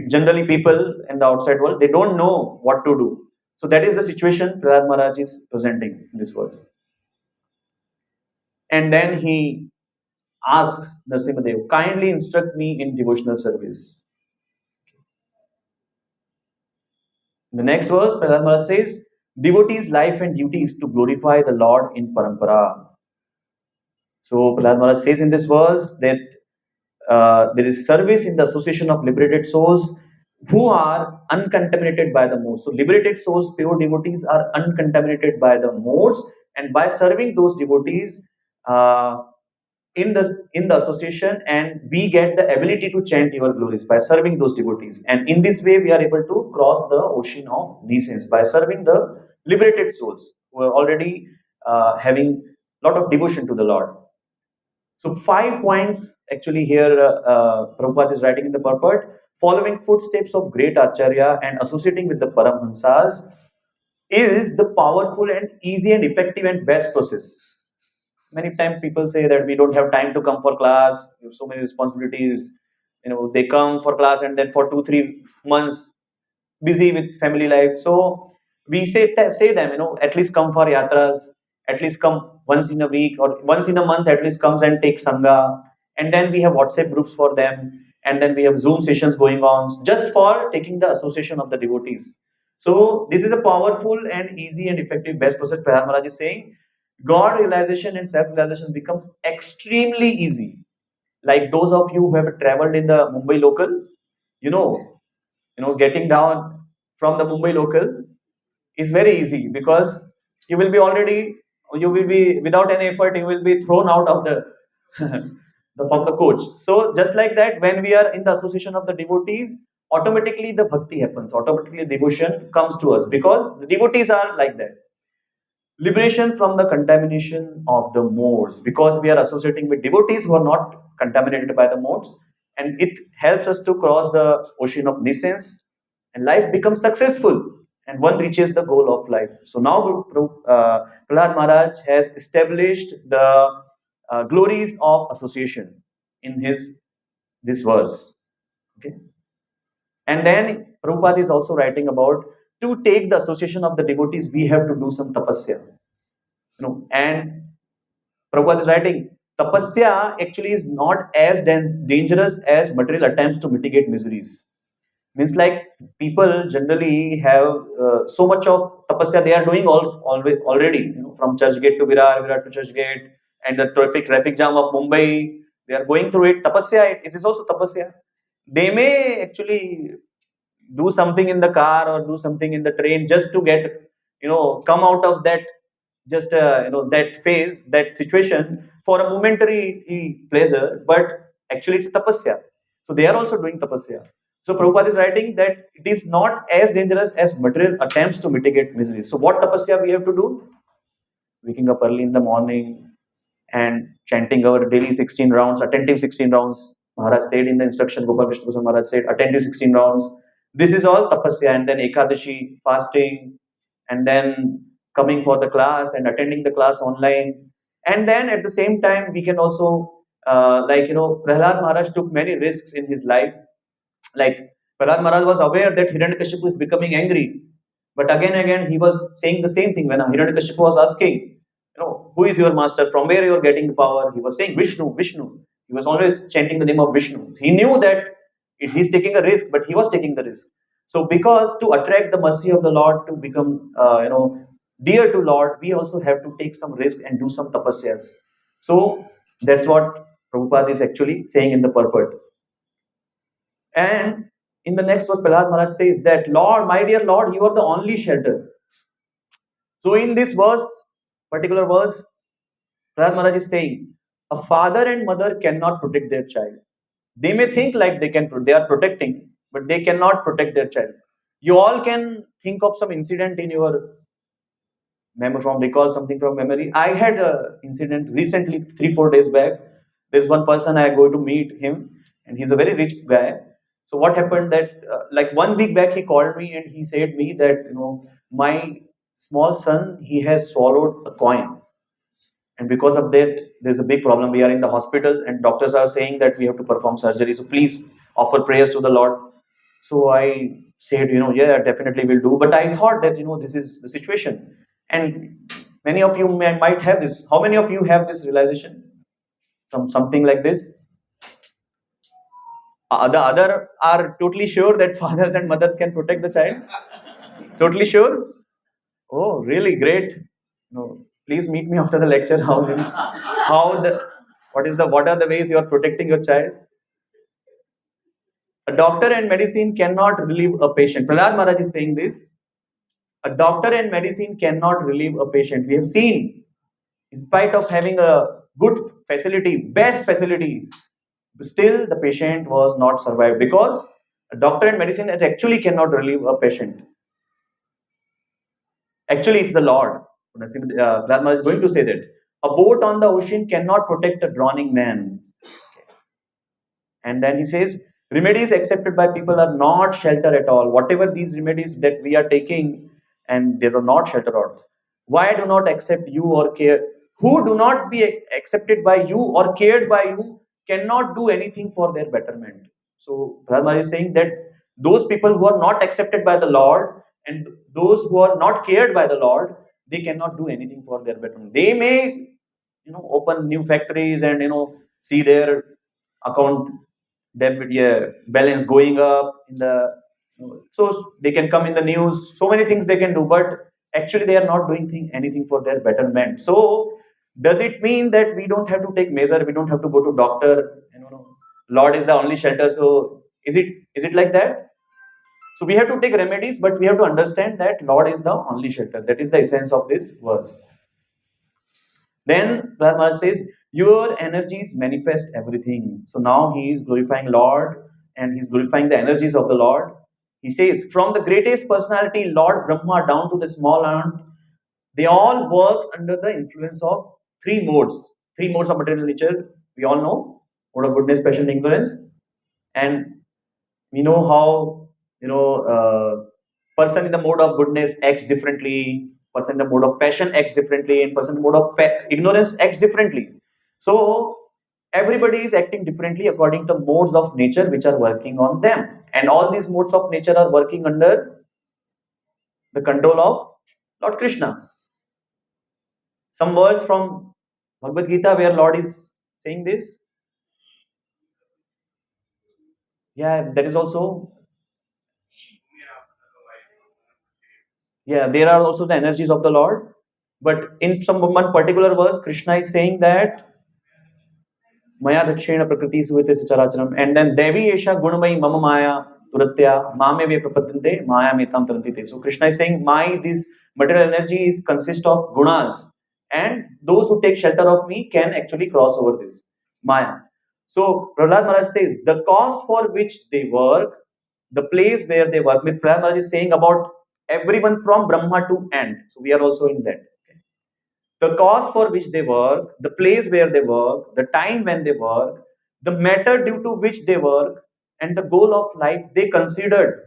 generally people in the outside world, they don't know what to do. So that is the situation Prahlad Maharaj is presenting in this verse. And then he asks Nrsimhadev, kindly instruct me in devotional service. In the next verse, Prahlad Maharaj says, devotee's life and duty is to glorify the Lord in parampara. So Prahlad Maharaj says in this verse that there is service in the association of liberated souls who are uncontaminated by the modes. So liberated souls, pure devotees, are uncontaminated by the modes, and by serving those devotees uh, in the association, and we get the ability to chant your glories by serving those devotees. And in this way, we are able to cross the ocean of nescience by serving the liberated souls who are already having a lot of devotion to the Lord. So 5 points actually here Prabhupada is writing in the purport. Following footsteps of great Acharya and associating with the Paramhansas is the powerful and easy and effective and best process. Many times people say that we don't have time to come for class, we have so many responsibilities. They come for class and then for 2 3 months busy with family life. So we say them, at least come for yatras, at least come once in a week or once in a month, at least comes and take sangha. And then we have WhatsApp groups for them, and then we have Zoom sessions going on just for taking the association of the devotees. So this is a powerful and easy and effective best process. Prahlad Maharaj is saying God realization and self realization becomes extremely easy. Like those of you who have traveled in the Mumbai local, you know, getting down from the Mumbai local is very easy because you will be already, you will be without any effort, you will be thrown out of the, from the coach. So just like that, when we are in the association of the devotees, automatically the bhakti happens, automatically devotion comes to us because the devotees are like that. Liberation from the contamination of the modes, because we are associating with devotees who are not contaminated by the modes, and it helps us to cross the ocean of nescience, and life becomes successful, and one reaches the goal of life. So now Prahlad Maharaj has established the glories of association in his this verse. Okay. And then Prabhupada is also writing about, to take the association of the devotees we have to do some tapasya. And Prabhupada is writing, tapasya actually is not as dangerous as material attempts to mitigate miseries. Means like people generally have so much of tapasya they are doing already. From church gate to Virar to church gate, and the traffic jam of Mumbai, they are going through it. Tapasya, it is also tapasya. They may actually do something in the car or do something in the train just to get, come out of that, just that phase, that situation, for a momentary pleasure, but actually it's tapasya. So they are also doing tapasya. So Prabhupada is writing that it is not as dangerous as material attempts to mitigate misery. So what tapasya we have to do? Waking up early in the morning and chanting our daily 16 rounds, attentive 16 rounds. Maharaj said in the instruction, Gopal Krishna Goswami Maharaj said, attentive 16 rounds. This is all tapasya, and then Ekadashi, fasting, and then coming for the class and attending the class online. And then at the same time, we can also, Prahlad Maharaj took many risks in his life. Like Prahlad Maharaj was aware that Hiranyakashipu is becoming angry, but again he was saying the same thing when Hiranyakashipu was asking, who is your master? From where you are getting the power? He was saying Vishnu, Vishnu. He was always chanting the name of Vishnu. He knew that he's taking a risk, but he was taking the risk. So because to attract the mercy of the Lord, to become dear to Lord, we also have to take some risk and do some tapasyas. So that's what Prabhupada is actually saying in the purport. And in the next verse, Prahlad Maharaj says that, Lord, my dear Lord, you are the only shelter. So in this verse, particular verse, Prahlad Maharaj is saying, a father and mother cannot protect their child. They may think like they are protecting, but they cannot protect their child. You all can think of some incident in your memory, from recall something from memory. I had a incident recently, 3 4 days back. There's one person I go to meet him, and he's a very rich guy. So what happened that like 1 week back he called me and he said me that my small son, he has swallowed a coin, and because of that there's a big problem. We are in the hospital and doctors are saying that we have to perform surgery, so please offer prayers to the Lord. So I said, yeah, definitely will do, but I thought that this is the situation. And many of you might have this. How many of you have this realization, something like this? The other are totally sure that fathers and mothers can protect the child. Totally sure. Oh, really great. No, please meet me after the lecture. How the what are the ways you are protecting your child? A doctor and medicine cannot relieve a patient. Prahlad Maharaj is saying this. A doctor and medicine cannot relieve a patient. We have seen, in spite of having a good facility, best facilities, still the patient was not survived because a doctor and medicine actually cannot relieve a patient. Actually, it's the Lord. Brahma is going to say that a boat on the ocean cannot protect a drowning man. And then he says, remedies accepted by people are not shelter at all. Whatever these remedies that we are taking, and they are not shelter at all. Why do not accept you or care? Who do not be accepted by you or cared by you cannot do anything for their betterment. So Brahma is saying that those people who are not accepted by the Lord and those who are not cared by the Lord, they cannot do anything for their betterment. They may, open new factories and see their account debit, yeah, balance going up in the, so they can come in the news. So many things they can do, but actually they are not doing anything for their betterment. So does it mean that we don't have to take measure? We don't have to go to doctor? Lord is the only shelter. So is it like that? So we have to take remedies, but we have to understand that Lord is the only shelter. That is the essence of this verse. Then Prahlad says, your energies manifest everything. So now he is glorifying Lord and he's glorifying the energies of the Lord. He says, from the greatest personality, Lord Brahma, down to the small ant, they all works under the influence of three modes. Three modes of material nature. We all know. Mode of goodness, passion, ignorance. And we know how, person in the mode of goodness acts differently, person in the mode of passion acts differently, and person in the mode of ignorance acts differently. So everybody is acting differently according to modes of nature which are working on them, and all these modes of nature are working under the control of Lord Krishna. Some words from Bhagavad Gita where Lord is saying this. Yeah, there is also, yeah, there are also the energies of the Lord. But in some one particular verse, Krishna is saying that Maya Dakshina Prakriti Suvite Characharam, and then Devi Esha Gunamai Mama Maya Turatya Mame Ve Prapadante Maya Metam Tarantite. So Krishna is saying, my this material energy is consist of gunas, and those who take shelter of me can actually cross over this Maya. So Prahlad Maharaj says, the cause for which they work, the place where they work. With Prahlad Maharaj is saying about everyone from Brahma to Ant. So we are also in that. The cause for which they work, the place where they work, the time when they work, the matter due to which they work, and the goal of life they considered.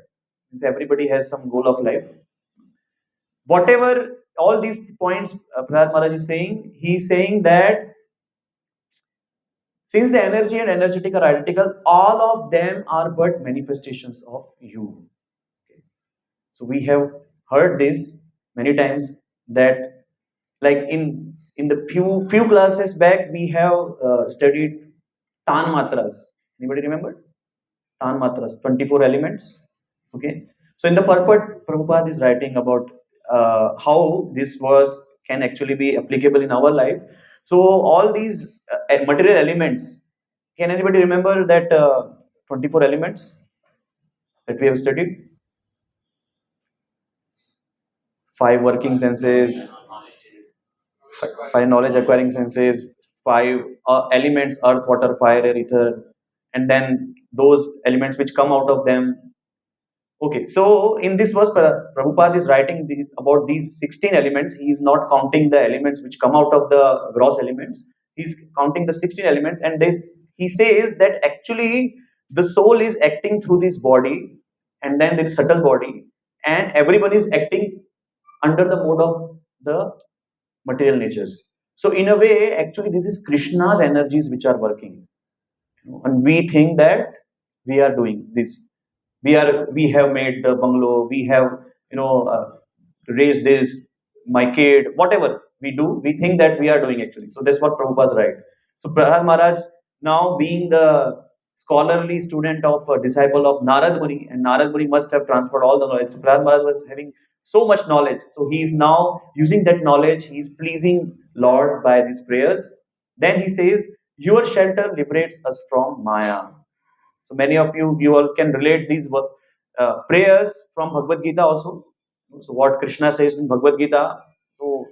Means everybody has some goal of life. Whatever all these points Prahlad Maharaj is saying, he is saying that since the energy and energetic are identical, all of them are but manifestations of you. Okay. So we have heard this many times that, like in the few classes back, we have studied tan matras. Anybody remember tan matras? 24 elements. Okay. So in the purport, Prabhupada is writing about how this verse can actually be applicable in our life. So all these material elements. Can anybody remember that 24 elements that we have studied? Five working senses, five knowledge acquiring senses, five elements: earth, water, fire, air, ether. and then those elements which come out of them. Okay, so in this verse, Prabhupada is writing about these 16 elements. He is not counting the elements which come out of the gross elements. He's counting the 16 elements, and he says that actually the soul is acting through this body, and then there is subtle body, and everyone is acting under the mode of the material natures. So in a way, actually, this is Krishna's energies which are working, and we think that we are doing this. We have made the bungalow. We have raised this, my kid, whatever we do, we think that we are doing actually. So that's what Prabhupada write. So Prahlad Maharaj, now being the scholarly student of a disciple of Narad Muni, and Narad Muni must have transferred all the knowledge. So Prahlad Maharaj was having so much knowledge. So he is now using that knowledge. He is pleasing Lord by these prayers. Then he says, "Your shelter liberates us from Maya." So many of you all can relate these prayers from Bhagavad Gita also. So what Krishna says in Bhagavad Gita, so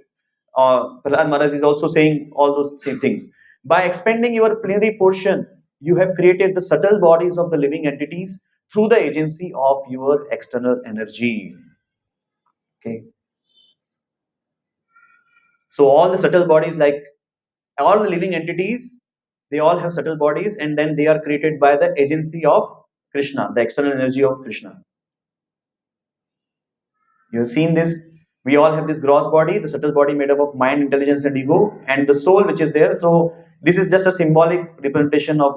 Prahlad Maharaj is also saying all those same things. By expanding your plenary portion, you have created the subtle bodies of the living entities through the agency of your external energy. Okay. So all the subtle bodies, like all the living entities, they all have subtle bodies, and then they are created by the agency of Krishna, the external energy of Krishna. You have seen this. We all have this gross body, the subtle body made up of mind, intelligence, and ego, and the soul which is there. So this is just a symbolic representation of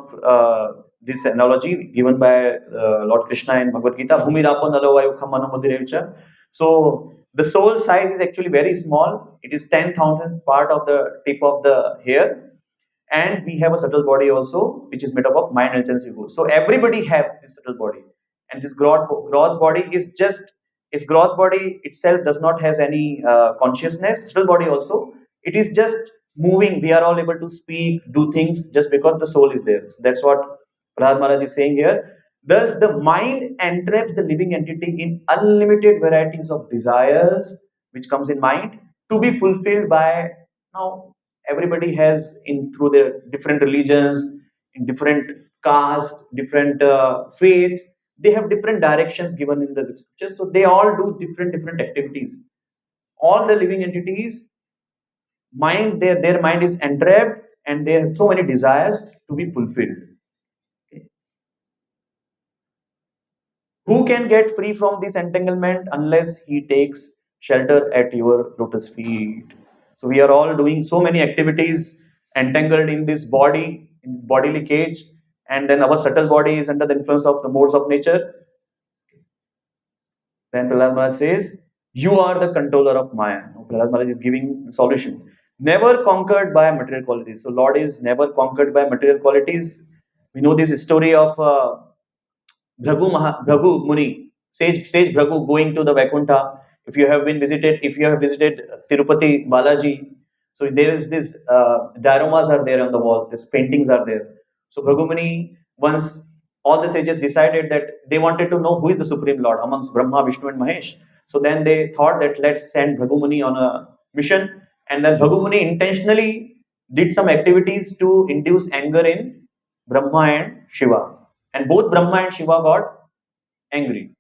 this analogy given by Lord Krishna in Bhagavad Gita. Bhumirapo nalo vayukham manobuddhirevcha. So the soul size is actually very small. It is 10,000th part of the tip of the hair, and we have a subtle body also, which is made up of mind, intelligence, ego. So everybody have this subtle body, and this gross body is just, its gross body itself does not has any consciousness. Subtle body also, it is just moving. We are all able to speak, do things just because the soul is there. So that's what Prahlad Maharaj is saying here. Thus, the mind entraps the living entity in unlimited varieties of desires, which comes in mind to be fulfilled by now everybody has in through their different religions, in different castes, different faiths, they have different directions given in the scriptures, so they all do different activities. All the living entities mind, their mind is entrapped, and they have so many desires to be fulfilled. Okay. Who can get free from this entanglement unless he takes shelter at your lotus feet? So we are all doing so many activities entangled in this body, in bodily cage, and then our subtle body is under the influence of the modes of nature. Then Prahlad Maharaj says, "You are the controller of Maya." Now, Prahlad Maharaj is giving a solution. Never conquered by material qualities. So Lord is never conquered by material qualities. We know this story of Bhragu Muni, sage Bhragu going to the Vaikuntha. If you have visited Tirupati Balaji, so there is this dioramas are there on the wall. These paintings are there. So Bhragu Muni, once all the sages decided that they wanted to know who is the supreme Lord amongst Brahma, Vishnu, and Mahesh. So then they thought that let's send Bhragu Muni on a mission, and then Bhragu Muni intentionally did some activities to induce anger in Brahma and Shiva, and both Brahma and Shiva got angry.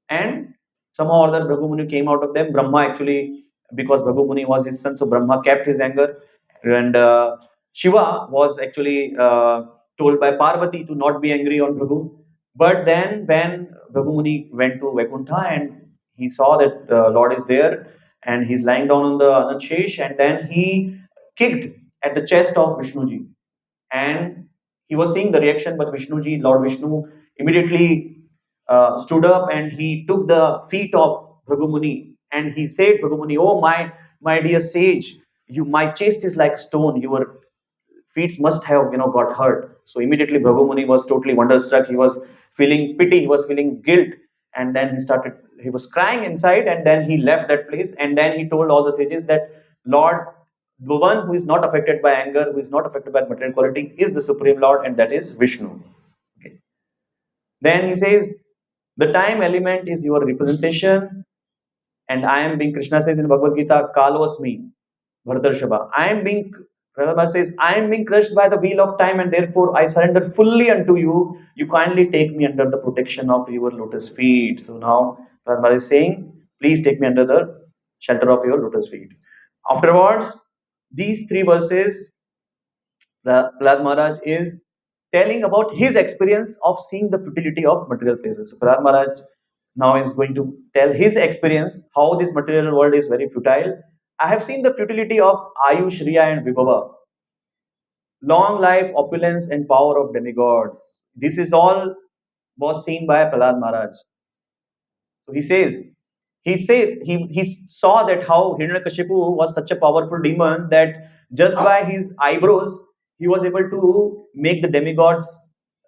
And somehow or other, Bhrigu Muni came out of them. Brahma actually, because Bhrigu Muni was his son, so Brahma kept his anger. And Shiva was actually told by Parvati to not be angry on Bhrigu. But then, when Bhrigu Muni went to Vaikuntha and he saw that Lord is there and he's lying down on the Anand Shesh, and then he kicked at the chest of Vishnuji, and he was seeing the reaction, but Vishnuji, Lord Vishnu, immediately stood up and he took the feet of Bhrigu and he said, Bhrigu Muni, "Oh my dear sage, my chest is like stone. Your feet must have got hurt." So immediately Bhrigu Muni was totally wonderstruck. He was feeling pity, he was feeling guilt, and then he was crying inside, and then he left that place, and then he told all the sages that Lord, the one who is not affected by anger, who is not affected by material quality, is the Supreme Lord, and that is Vishnu. Okay. Then he says, the time element is your representation, and I am being, Krishna says in Bhagavad Gita, Kalosmi, Bhartarshaba. I am being Prahlad says, I am being crushed by the wheel of time and therefore I surrender fully unto you. You kindly take me under the protection of your lotus feet. So now Prahlad is saying, please take me under the shelter of your lotus feet. Afterwards, these three verses, Prahlad Maharaj is telling about his experience of seeing the futility of material pleasures. So Prahlad Maharaj now is going to tell his experience how this material world is very futile. I have seen the futility of Ayush, Riya, and Vibhava, long life, opulence, and power of demigods. This is all was seen by Prahlad Maharaj. So he saw that how Hiranyakashipu was such a powerful demon that just by his eyebrows he was able to make the demigods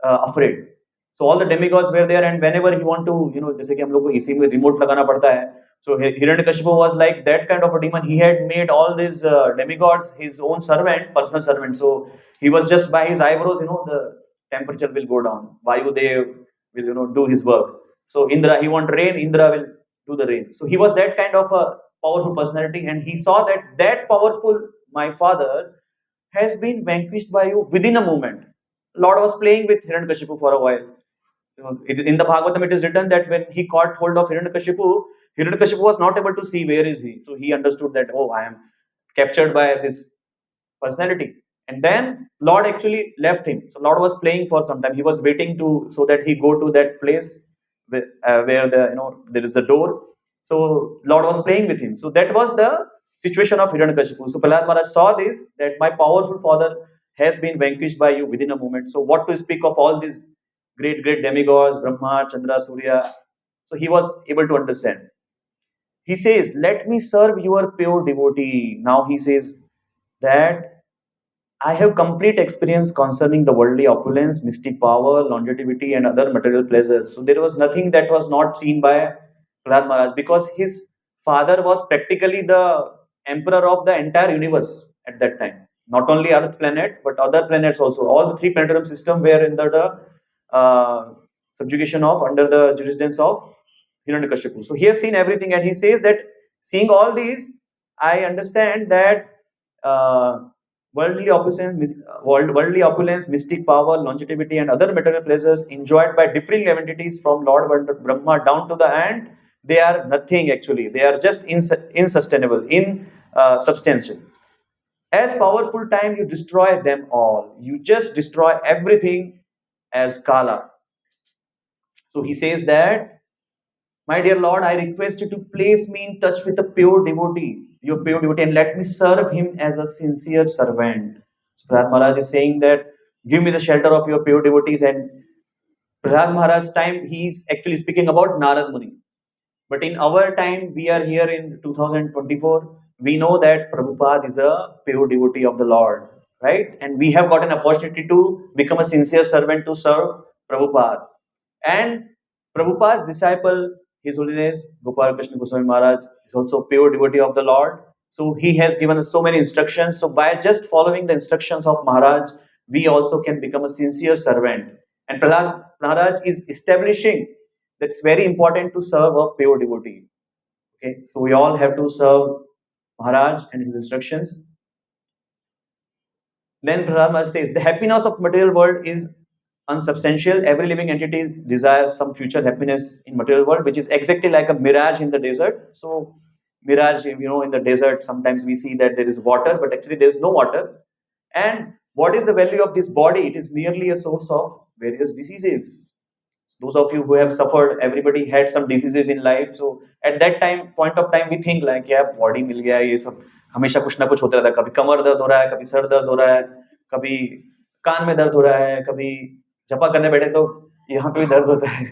afraid. So all the demigods were there, and whenever he want to, जैसे कि हम लोग को इसी में remote लगाना पड़ता है. So Hiranyakashipu was like that kind of a demon. He had made all these demigods his own servant, personal servant. So he was just by his eyebrows, the temperature will go down. Vayudev will, do his work. So Indra, he want rain, Indra will do the rain. So he was that kind of a powerful personality, and he saw that powerful my father has been vanquished by you within a moment. Lord was playing with Hiranyakashipu for a while. In the Bhagavatam, it is written that when he caught hold of Hiranyakashipu, Hiranyakashipu was not able to see where is he. So he understood that, oh, I am captured by this personality. And then Lord actually left him. So Lord was playing for some time. He was waiting to so that he go to that place where there is the door. So Lord was playing with him. So that was the situation of Hiranyakashipu. So Prahlad Maharaj saw this, that my powerful father has been vanquished by you within a moment. So what to speak of all these great demigods, Brahma, Chandra, Surya. So he was able to understand. He says, let me serve your pure devotee. Now he says that I have complete experience concerning the worldly opulence, mystic power, longevity, and other material pleasures. So there was nothing that was not seen by Prahlad Maharaj, because his father was practically the emperor of the entire universe at that time. Not only Earth planet, but other planets also. All the three planetary system were under the subjugation of, under the jurisdiction of Hiranyakashipu. So he has seen everything, and he says that seeing all these, I understand that worldly opulence, mystic power, longevity, and other material pleasures enjoyed by differing entities from Lord Brahma down to the ant, they are nothing actually. They are just insustainable, insubstantial. As powerful time, you destroy them all. You just destroy everything as Kala. So he says that, my dear Lord, I request you to place me in touch with a pure devotee, your pure devotee, and let me serve him as a sincere servant. So Prahlad Maharaj is saying that, give me the shelter of your pure devotees. And Prahlad Maharaj's time, he is actually speaking about Narad Muni. But in our time, we are here in 2024, we know that Prabhupada is a pure devotee of the Lord, right? And we have got an opportunity to become a sincere servant to serve Prabhupada. And Prabhupada's disciple, His Holiness Gopal Krishna Goswami Maharaj, is also a pure devotee of the Lord. So he has given us so many instructions. So by just following the instructions of Maharaj, we also can become a sincere servant. And Prahlad Maharaj is establishing that it's very important to serve a pure devotee. Okay, so we all have to serve Maharaj and his instructions. Then Prahlad Maharaj says, the happiness of material world is unsubstantial. Every living entity desires some future happiness in material world, which is exactly like a mirage in the desert. So mirage, in the desert, sometimes we see that there is water, but actually there is no water. And what is the value of this body? It is merely a source of various diseases. Those of you who have suffered, everybody had some diseases in life. So at that point of time, we think like, yeah, body मिल गया, ये सब हमेशा कुछ ना कुछ होता रहता है. कभी कमर दर्द हो रहा है, कभी सर दर्द हो रहा है, कभी कान में दर्द हो रहा है, कभी जपा करने बैठे तो यहाँ पे भी दर्द होता है.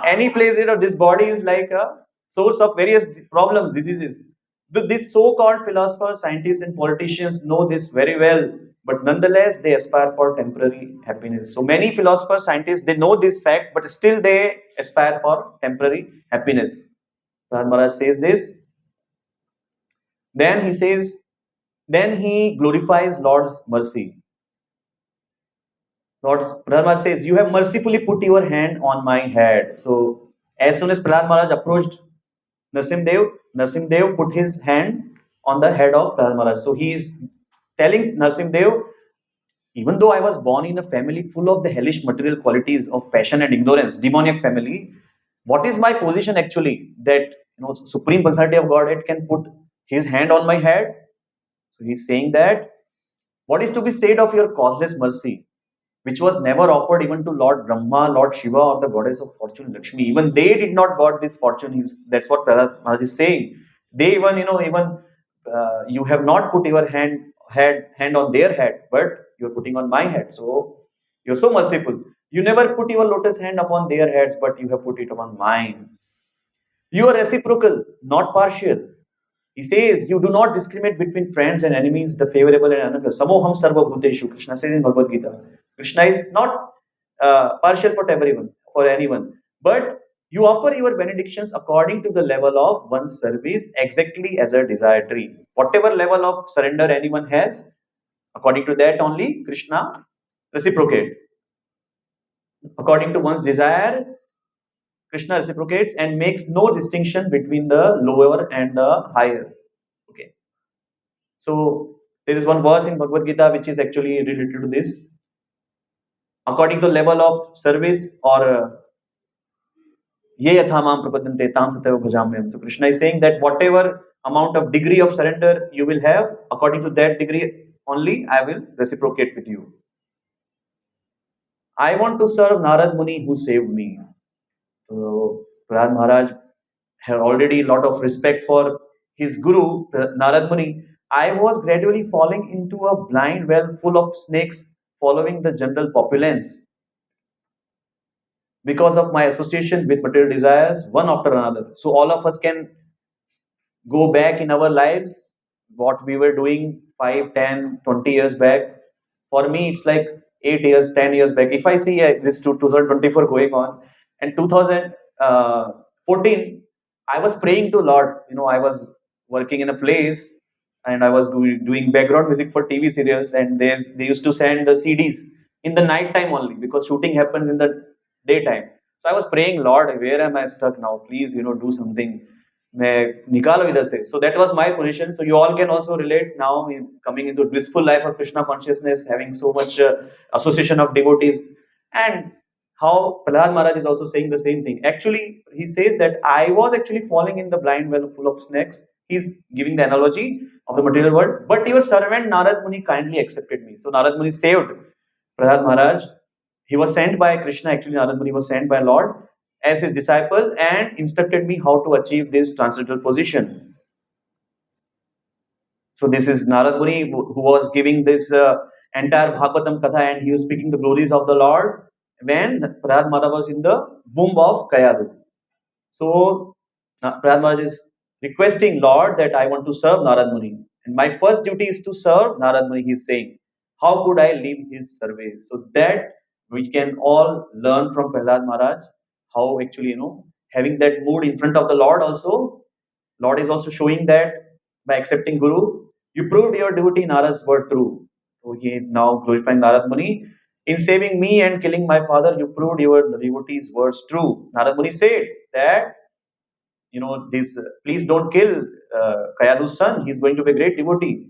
Any place, this body is like a source of various problems, diseases. These so-called philosophers, scientists, and politicians know this very well, but nonetheless, they aspire for temporary happiness. So many philosophers, scientists, they know this fact, but still they aspire for temporary happiness. Prahlad Maharaj says this. Then he says, then he glorifies Lord's mercy. Prahlad Maharaj says, you have mercifully put your hand on my head. So as soon as Prahlad Maharaj approached Narsimdev put his hand on the head of Prahlad Maharaj. So he is telling Narsimdev, even though I was born in a family full of the hellish material qualities of passion and ignorance, demoniac family, what is my position actually that Supreme Personality of Godhead can put his hand on my head? So he's saying that what is to be said of your causeless mercy, which was never offered even to Lord Brahma, Lord Shiva, or the goddess of fortune Lakshmi? Even they did not got this fortune. That's what Prahlad Maharaj is saying. They even, even you have not put your hand on their head, but you're putting on my head. So you're so merciful. You never put your lotus hand upon their heads, but you have put it upon mine. You are reciprocal, not partial. He says, you do not discriminate between friends and enemies, the favorable and unfavorable. Samoham sarva bhuteshu, Krishna says in Bhagavad Gita. Krishna is not partial for everyone, for anyone. But you offer your benedictions according to the level of one's service, exactly as a desiratory. Whatever level of surrender anyone has, according to that only Krishna reciprocate. According to one's desire, Krishna reciprocates and makes no distinction between the lower and the higher. Okay. So there is one verse in Bhagavad Gita which is actually related to this. According to level of service or ye yatha mam prapadante tam sateva bhajamyam. So Krishna is saying that whatever amount of degree of surrender you will have, according to that degree only I will reciprocate with you. I want to serve Narad Muni who saved me. So Prahlad Maharaj had already a lot of respect for his guru, Narad Muni. I was gradually falling into a blind well full of snakes, following the general populace because of my association with material desires, one after another. So all of us can go back in our lives, what we were doing 5, 10, 20 years back. For me, it's like 8 years, 10 years back. If I see this 2024 going on, and 2014, I was praying to Lord. I was working in a place and I was doing background music for TV serials, and they used to send the CDs in the night time only because shooting happens in the daytime. So I was praying, Lord, where am I stuck now? Please, do something. मैं निकालो इधर से. So that was my position. So you all can also relate now in coming into blissful life of Krishna consciousness, having so much association of devotees, and how Prahlad Maharaj is also saying the same thing. Actually, he says that I was actually falling in the blind well full of snakes. He's giving the analogy of the material world, but your servant Narad Muni kindly accepted me. So Narad Muni saved Prahlad Maharaj. He was sent by Krishna. Actually, Narad Muni was sent by Lord as his disciple and instructed me how to achieve this transcendental position. So this is Narad Muni who was giving this entire Bhagavatam Katha, and he was speaking the glories of the Lord when Prahlad Maharaj was in the womb of Kayadu. So Prahlad Maharaj is requesting Lord that I want to serve Narad Muni. And my first duty is to serve Narad Muni, he is saying. How could I leave his service? So that we can all learn from Prahlad Maharaj how actually, having that mood in front of the Lord also. Lord is also showing that by accepting Guru, you proved your devotee Narad's word true. So he is now glorifying Narad Muni. In saving me and killing my father, you proved your devotee's words true. Narad Muni said that, this please don't kill Kayadu's son. He's going to be a great devotee,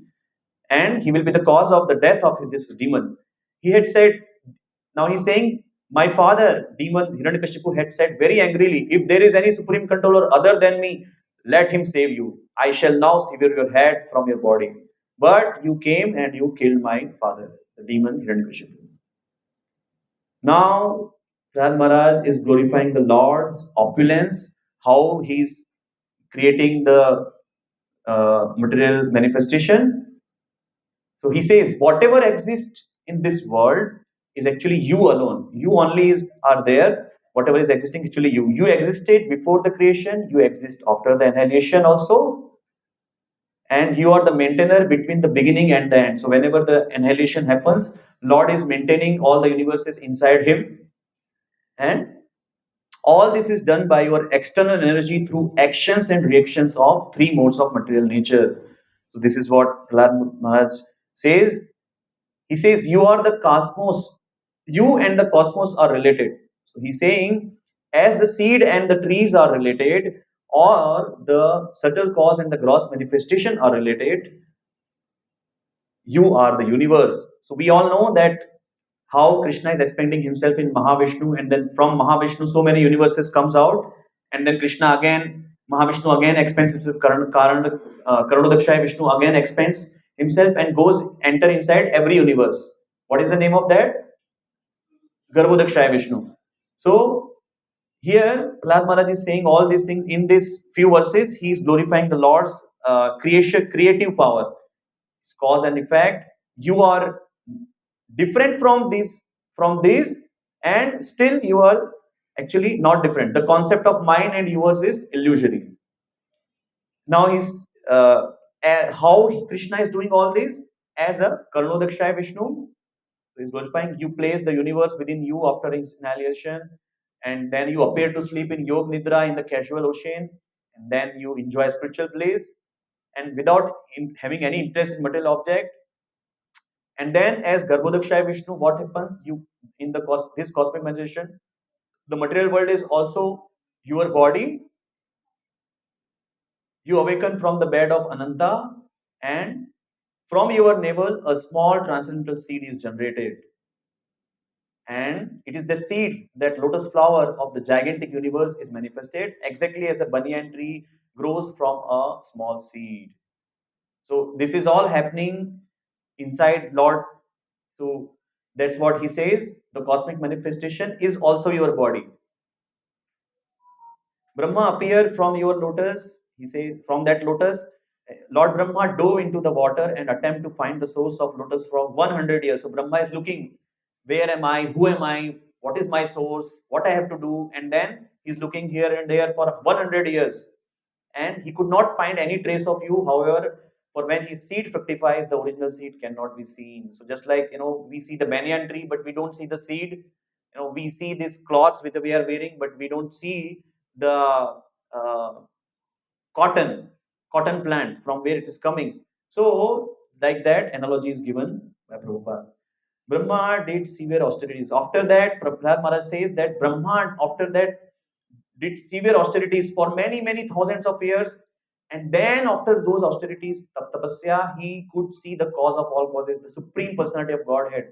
and he will be the cause of the death of this demon. He had said, now he's saying, my father, demon Hiranyakashipu, had said very angrily, if there is any supreme controller other than me, let him save you. I shall now sever your head from your body. But you came and you killed my father, the demon Hiranyakashipu. Now, Prahlad Maharaj is glorifying the Lord's opulence, how he's creating the material manifestation. So he says, whatever exists in this world is actually you alone. You only are there. Whatever is existing, actually you. You existed before the creation. You exist after the annihilation also. And you are the maintainer between the beginning and the end. So whenever the annihilation happens, Lord is maintaining all the universes inside him. And all this is done by your external energy through actions and reactions of three modes of material nature. So this is what Prahlad Maharaj says. He says, you are the cosmos. You and the cosmos are related. So he's saying, as the seed and the trees are related, or the subtle cause and the gross manifestation are related, You are the universe. So we all know that how Krishna is expanding himself in Mahavishnu, and then from Mahavishnu, so many universes comes out, and then Krishna again, Mahavishnu again expands himself. Karanodakshaya Vishnu again expands himself and goes enter inside every universe. What is the name of that? Garbhodakshaya Vishnu. So here, Prahlad Maharaj is saying all these things in these few verses. He is glorifying the Lord's creative power. It's cause and effect. You are different from this, and still you are actually not different. The concept of mine and yours is illusory. Now he's how Krishna is doing all this as a Karnodakshaya Vishnu. So he's glorifying. You place the universe within you after inhalation, and then you appear to sleep in Yog Nidra in the casual ocean, and then you enjoy spiritual bliss, and without having any interest in material object. And then, as Garbhodakshaya Vishnu, what happens? You in this cosmic manifestation, the material world is also your body. You awaken from the bed of Ananta, and from your navel, a small transcendental seed is generated. And it is the seed, that lotus flower of the gigantic universe, is manifested exactly as a banyan tree grows from a small seed. So this is all happening inside Lord. So that's what he says. The cosmic manifestation is also your body. Brahma appeared from your lotus. He says, from that lotus, Lord Brahma dove into the water and attempt to find the source of lotus from 100 years. So Brahma is looking, where am I? Who am I? What is my source? What I have to do? And then he's looking here and there for 100 years. And he could not find any trace of you. However, for when his seed fructifies, the original seed cannot be seen. So just like, we see the banyan tree, but we don't see the seed. We see these cloths which we are wearing, but we don't see the uh, cotton cotton plant from where it is coming. So like that analogy is given by Prabhupada. Brahma did severe austerities. After that, Prahlad Maharaj says that Brahma, after that, did severe austerities for many, many thousands of years. And then, after those austerities, tapasya, he could see the cause of all causes, the Supreme Personality of Godhead,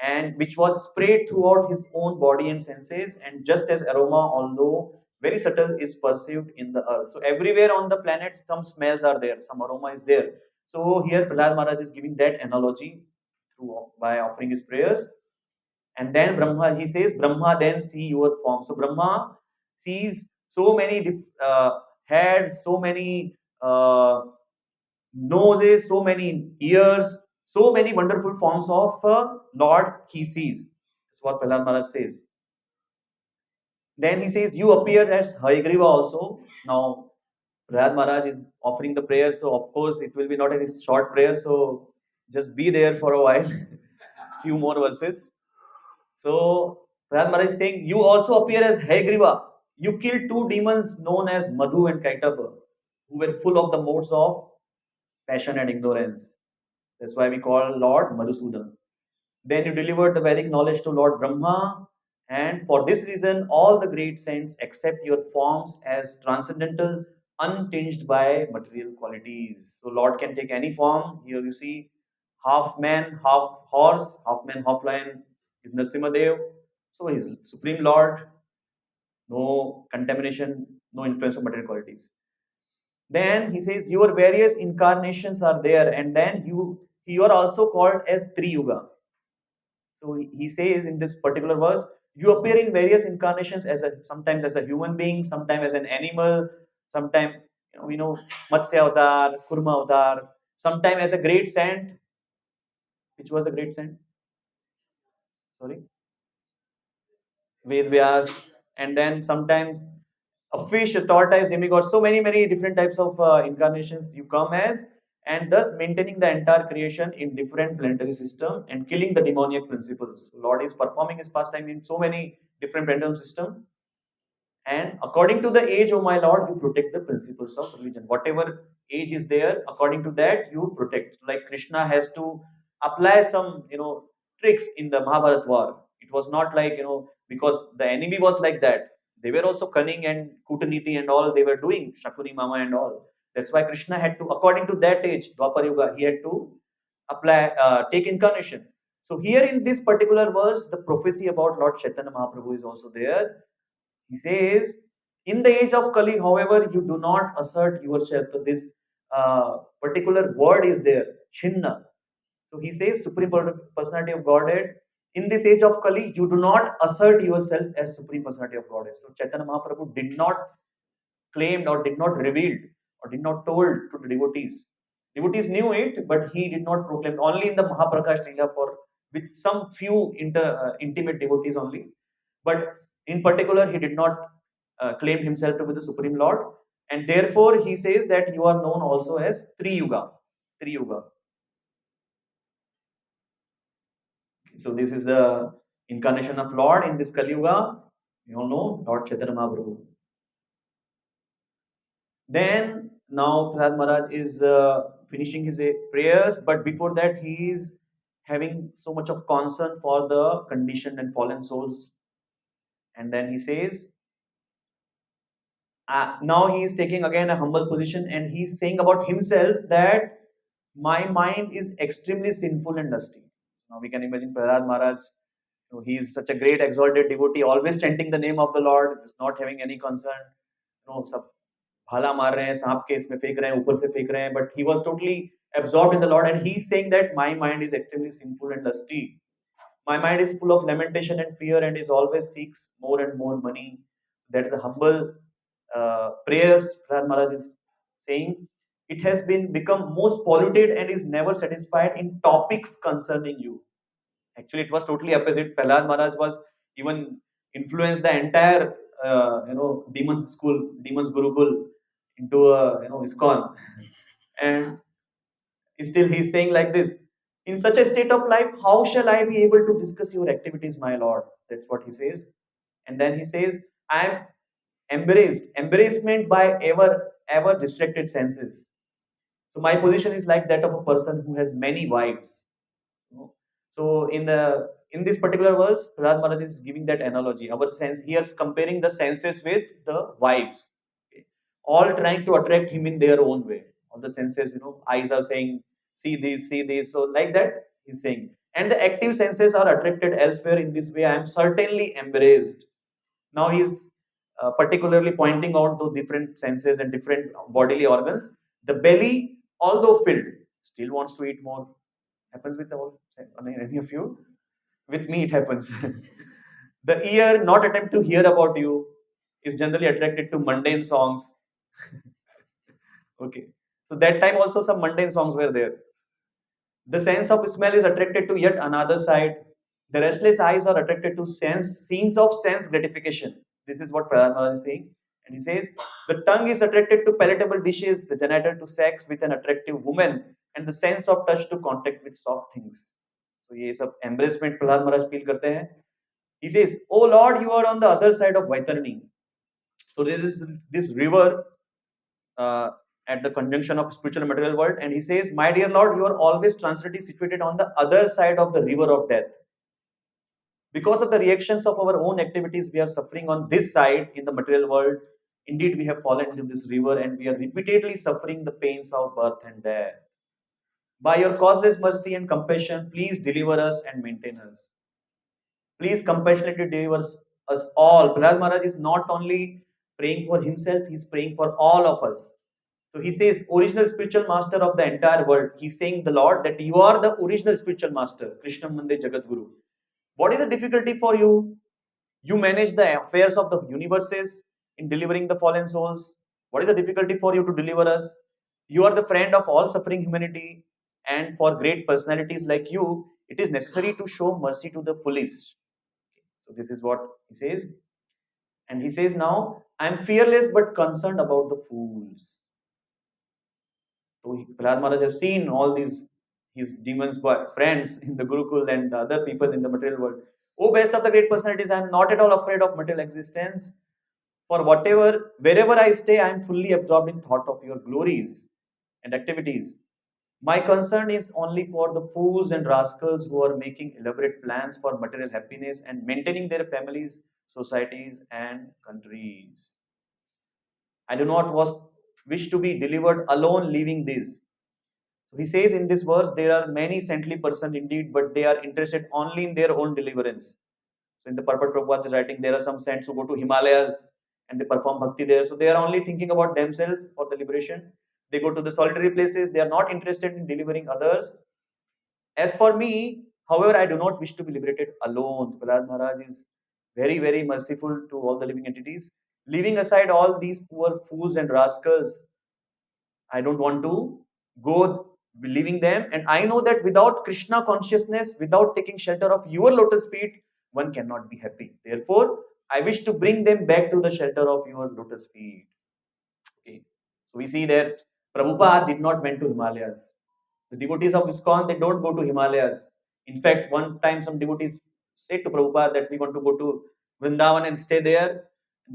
and which was spread throughout his own body and senses. And just as aroma, although very subtle, is perceived in the earth. So, everywhere on the planet, some smells are there, some aroma is there. So, here Prahlad Maharaj is giving that analogy by offering his prayers. And then Brahma, he says, Brahma then see your form. So Brahma sees so many heads, so many noses, so many ears, so many wonderful forms of Lord he sees. That's what Prahlad Maharaj says. Then he says, you appear as Hayagriva also. Now, Prahlad Maharaj is offering the prayer, so of course it will be not a short prayer, so just be there for a while, few more verses. So Prahlad Maharaj is saying, you also appear as Hayagriva. You killed two demons known as Madhu and Kaitava, who were full of the modes of passion and ignorance. That's why we call Lord Madhusudan. Then you delivered the Vedic knowledge to Lord Brahma, and for this reason, all the great saints accept your forms as transcendental, untinged by material qualities. So, Lord can take any form. Here you see half man, half horse, half man, half lion is Nrsimhadev. So, He's Supreme Lord, no contamination, no influence of material qualities. Then he says, your various incarnations are there, and then you are also called as Triyuga. So he says in this particular verse, you appear in various incarnations as sometimes as a human being, sometimes as an animal, sometimes Matsya avatar, Kurma avatar, sometimes as a great saint. Which was a great saint? Sorry, Ved Vyas, and then sometimes a fish, a tortoise, demigod. So many different types of incarnations you come as, and thus maintaining the entire creation in different planetary system and killing the demoniac principles. Lord is performing his pastime in so many different planetary system, and according to the age, oh my Lord, you protect the principles of religion. Whatever age is there, according to that, you protect. Like Krishna has to apply some, tricks in the Mahabharat war. It was not like, because the enemy was like that. They were also cunning and kutaniti and all they were doing, Shakuni Mama and all. That's why Krishna had to, according to that age, Dwapar Yuga, he had to apply, take incarnation. So here in this particular verse, the prophecy about Lord Chaitanya Mahaprabhu is also there. He says, in the age of Kali, however, you do not assert yourself. So this particular word is there, Chinna. So he says, Supreme Personality of Godhead. In this age of Kali, you do not assert yourself as Supreme Personality of Godhead. So Chaitanya Mahaprabhu did not claimed or did not revealed or did not told to the devotees. Devotees knew it, but he did not proclaim. Only in the Mahaprakash Leela for with some few intimate devotees only. But in particular, he did not claim himself to be the Supreme Lord. And therefore, he says that you are known also as Triyuga. Triyuga. So this is the incarnation of Lord in this Kali Yuga. You all know Lord Chaitanya Mahaprabhu. Then now Prahlad Maharaj is finishing his prayers, but before that he is having so much of concern for the conditioned and fallen souls. And then he says, now he is taking again a humble position and he's saying about himself that my mind is extremely sinful and dusty. Now we can imagine Prahlad Maharaj. He is such a great exalted devotee, always chanting the name of the Lord, is not having any concern. सब भाला मार रहे हैं सांप के इसमें फेंक रहे हैं ऊपर से फेंक रहे हैं but he was totally absorbed in the Lord and he's saying that my mind is extremely sinful and lusty. My mind is full of lamentation and fear and is always seeks more and more money. That is the humble prayers Prahlad Maharaj is saying. It has been become most polluted and is never satisfied in topics concerning you. Actually, it was totally opposite. Prahlad Maharaj was even influenced the entire demons school, demons gurukul into a ISKCON, and still he's saying like this: in such a state of life, how shall I be able to discuss your activities, my lord? That's what he says, and then he says, I am embarrassment by ever distracted senses. So my position is like that of a person who has many wives. No? So in this particular verse, Prahlad Maharaj is giving that analogy. Our sense here is comparing the senses with the wives, okay? All trying to attract him in their own way. All the senses, eyes are saying, see this. So like that, he's saying. And the active senses are attracted elsewhere in this way. I am certainly embraced. Now he's particularly pointing out to different senses and different bodily organs. The belly, although filled, still wants to eat more. Happens with all any of you. With me, it happens. The ear, not attempt to hear about you, is generally attracted to mundane songs. Okay, so that time also some mundane songs were there. The sense of smell is attracted to yet another side. The restless eyes are attracted to scenes of sense gratification. This is what Prahlad is saying. And he says, the tongue is attracted to palatable dishes, the genital to sex with an attractive woman, and the sense of touch to contact with soft things. So ये सब embracement Prahlad महाराज feel करते हैं. He says, "Oh Lord, you are on the other side of Vaitarani." So there is this river uh, at the conjunction of spiritual and material world, and he says, "My dear Lord, you are always transitory, situated on the other side of the river of death. Because of the reactions of our own activities, we are suffering on this side in the material world. Indeed, we have fallen into this river, and we are repeatedly suffering the pains of birth and death. By your causeless mercy and compassion, please deliver us and maintain us. Please compassionately deliver us all." Prahlad Maharaj is not only praying for himself, he is praying for all of us. So he says, original spiritual master of the entire world. He's saying the Lord that you are the original spiritual master, Krishna Mande Jagat Guru. What is the difficulty for you? You manage the affairs of the universes in delivering the fallen souls. What is the difficulty for you to deliver us? You are the friend of all suffering humanity, and for great personalities like you, it is necessary to show mercy to the foolish. So this is what he says. And he says now, I am fearless but concerned about the fools. So Prahlad Maharaj has seen all these his demons friends in the Gurukul and the other people in the material world. Oh, best of the great personalities, I am not at all afraid of material existence. For wherever I stay, I am fully absorbed in thought of your glories and activities. My concern is only for the fools and rascals who are making elaborate plans for material happiness and maintaining their families, societies, and countries. I do not wish to be delivered alone, leaving this. So he says in this verse, there are many saintly persons indeed, but they are interested only in their own deliverance. So in the purport Prabhupada is writing, there are some saints who go to Himalayas and they perform bhakti there. So they are only thinking about themselves for the liberation. They go to the solitary places. They are not interested in delivering others. As for me, however, I do not wish to be liberated alone. Prahlad Maharaj is very, very merciful to all the living entities. Leaving aside all these poor fools and rascals, I don't want to go leaving them. And I know that without Krishna consciousness, without taking shelter of your lotus feet, one cannot be happy. Therefore, I wish to bring them back to the shelter of your lotus feet. Okay. So we see that Prabhupada did not went to Himalayas. The devotees of ISKCON, they don't go to Himalayas. In fact, one time some devotees said to Prabhupada that we want to go to Vrindavan and stay there,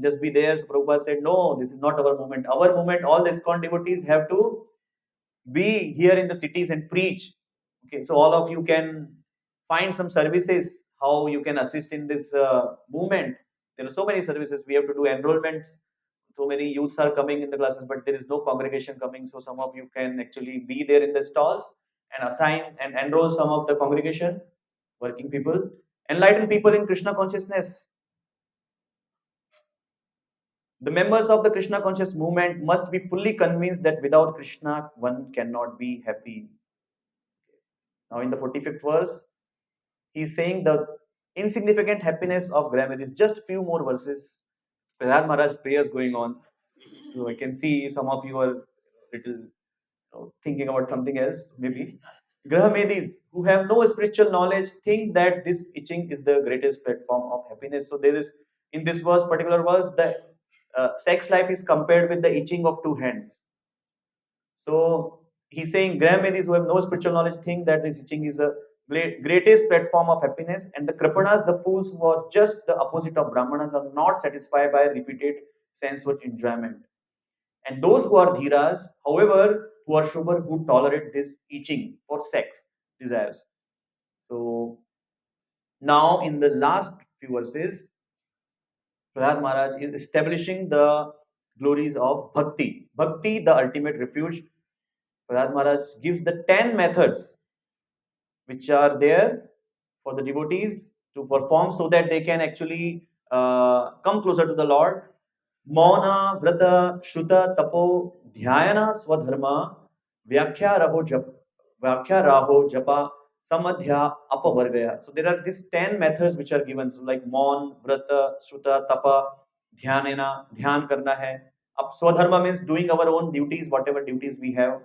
just be there. So Prabhupada said, no, this is not our moment. Our moment, all the ISKCON devotees have to be here in the cities and preach. Okay, so all of you can find some services how you can assist in this movement. There are so many services. We have to do enrollments. So many youths are coming in the classes, but there is no congregation coming. So some of you can actually be there in the stalls and assign and enroll some of the congregation, working people, enlighten people in Krishna consciousness. The members of the Krishna conscious movement must be fully convinced that without Krishna, one cannot be happy. Now, in the 45th verse, he is saying the insignificant happiness of Graham. Is just few more verses. Prahlad Maharaj prayers going on. So I can see some of you are little thinking about something else, maybe. Grahamedis, who have no spiritual knowledge, think that this itching is the greatest platform of happiness. So there is, in this verse, particular verse, the sex life is compared with the itching of two hands. So he's saying Grahamedis who have no spiritual knowledge think that this itching is a greatest platform of happiness, and the Kripanas, the fools who are just the opposite of Brahmanas, are not satisfied by repeated sensual enjoyment. And those who are dhiras, however, who are sober, who tolerate this itching for sex desires. So now in the last few verses, Prahlad Maharaj is establishing the glories of bhakti. Bhakti, the ultimate refuge. Prahlad Maharaj gives the 10 methods which are there for the devotees to perform so that they can actually come closer to the Lord. Mauna, Vrata, Shuta, Tapo, Dhyayana, Swadharma, Vyakhya Raho Jap, Vyakhya Raho Japa, Samadhya, Apavargaya. So there are these 10 methods which are given. So like Maun, Vrata, Shuta, Tapa, Dhyanena, Dhyan karna hai. Swadharma means doing our own duties, whatever duties we have.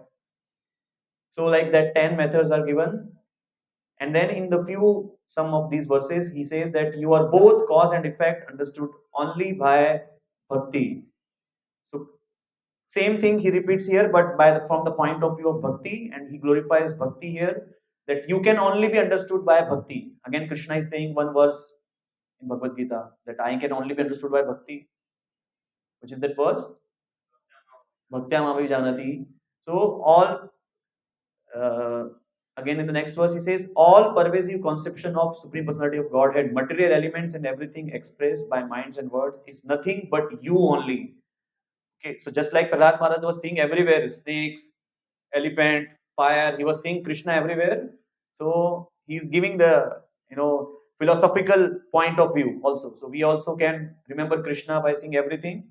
So like that 10 methods are given. And then in the few, some of these verses, he says that you are both cause and effect understood only by bhakti. So same thing he repeats here, but from the point of view of bhakti, and he glorifies bhakti here, that you can only be understood by bhakti. Again, Krishna is saying one verse in Bhagavad Gita that I can only be understood by bhakti, which is that verse, Bhaktyam Avi Janati. So all uh, again in the next verse he says all pervasive conception of supreme personality of Godhead, material elements and everything expressed by minds and words is nothing but you only. Okay, so just like Prahlad Maharaj was seeing everywhere snakes, elephant, fire, he was seeing Krishna everywhere. So he's giving the philosophical point of view also. So we also can remember Krishna by seeing everything.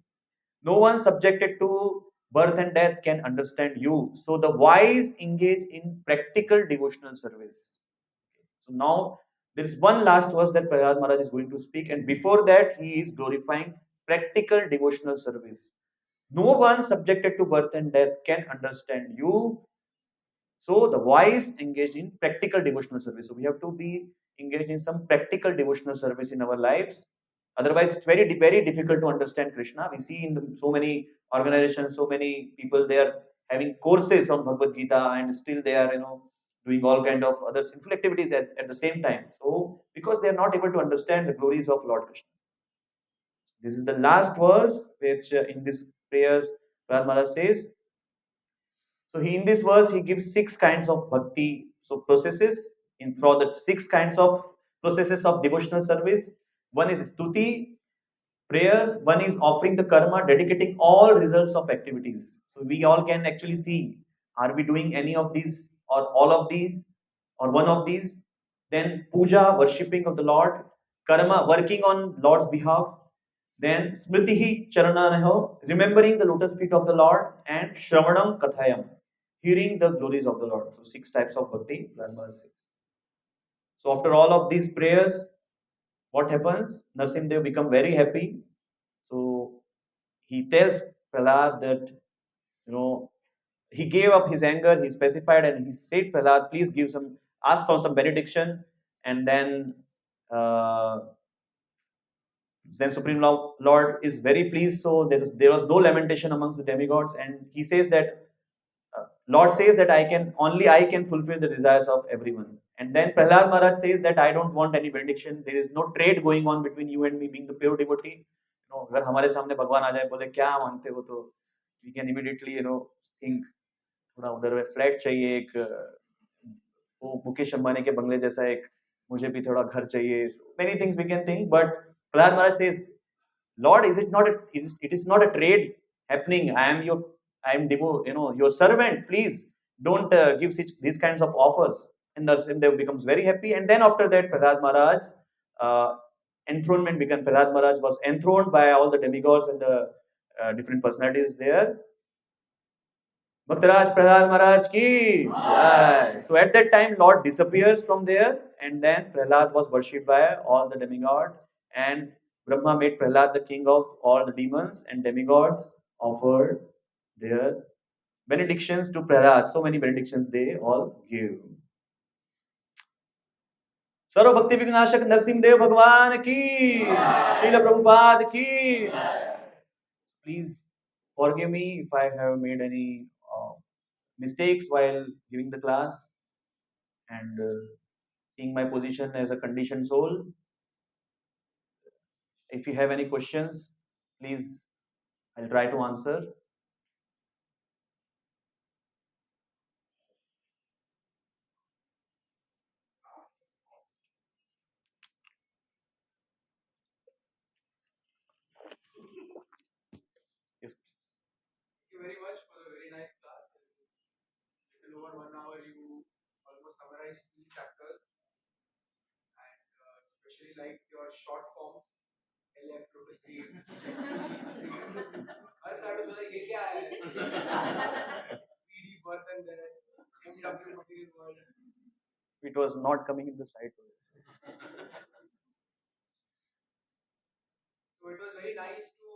No one subjected to birth and death can understand you. So the wise engage in practical devotional service. So now there is one last verse that Prahlad Maharaj is going to speak, and before that he is glorifying practical devotional service. No one subjected to birth and death can understand you. So the wise engage in practical devotional service. So we have to be engaged in some practical devotional service in our lives. Otherwise, it's very difficult to understand Krishna. We see in so many organizations, so many people they are having courses on Bhagavad Gita, and still they are doing all kind of other sinful activities at the same time. So because they are not able to understand the glories of Lord Krishna. This is the last verse which in this prayers Prahlad Maharaj says. So he in this verse he gives six kinds of bhakti. So processes in for the six kinds of processes of devotional service. One is stuti, prayers. One is offering the karma, dedicating all results of activities. So we all can actually see Are we doing any of these or all of these or one of these? Then puja, worshipping of the Lord, karma, working on Lord's behalf, then smritihi charanaho, remembering the lotus feet of the Lord, and shravanam kathayam, hearing the glories of the Lord. So six types of bhakti, Prahlad says. So after all of these prayers, what happens? Narsimdev become very happy. So he tells Prahlad that, you know, he gave up his anger, he specified, and he said, Prahlad, please give some, ask for some benediction. And then Supreme Lord is very pleased. So there was no lamentation amongst the demigods. And he says that, Lord says that I can fulfill the desires of everyone. And then Prahlad Maharaj says that I don't want any benediction. There is no trade going on between you and me being the pure devotee. अगर हमारे सामने भगवान आ जाए बोले क्या मांगते हो तो we can immediately think थोड़ा उधर फ्लैट चाहिए एक वो मुकेश अंबानी के बंगले जैसा एक मुझे भी थोड़ा घर चाहिए many things we can think but Prahlad Maharaj says Lord, it is not a trade happening. I am your servant. Please don't give these kinds of offers. And the Simdev becomes very happy. And then after that, Prahlad Maharaj's uh, enthronement began. Prahlad Maharaj was enthroned by all the demigods and the different personalities there. Bhaktaraj Prahlad Maharaj ki jai. So at that time, Lord disappears from there, and then Prahlad was worshipped by all the demigods, and Brahma made Prahlad the king of all the demons, and demigods offered their benedictions to Prahlad. So many benedictions they all gave. सर्व भक्ति विघ्नाशक नरसिंह देव भगवान की श्रील प्रभुपाद की please forgive me if I have made any mistakes while giving the class and seeing my position as a conditioned soul. If you have any questions, please, I'll try to answer. Yes. Thank you very much for the very nice class. In little over 1 hour, you almost summarized two chapters, and especially like your short forms, LF, Lotus Street, I started with ये क्या है? PD, birth and death, MW, material world. It was not coming in the slide. So it was very nice to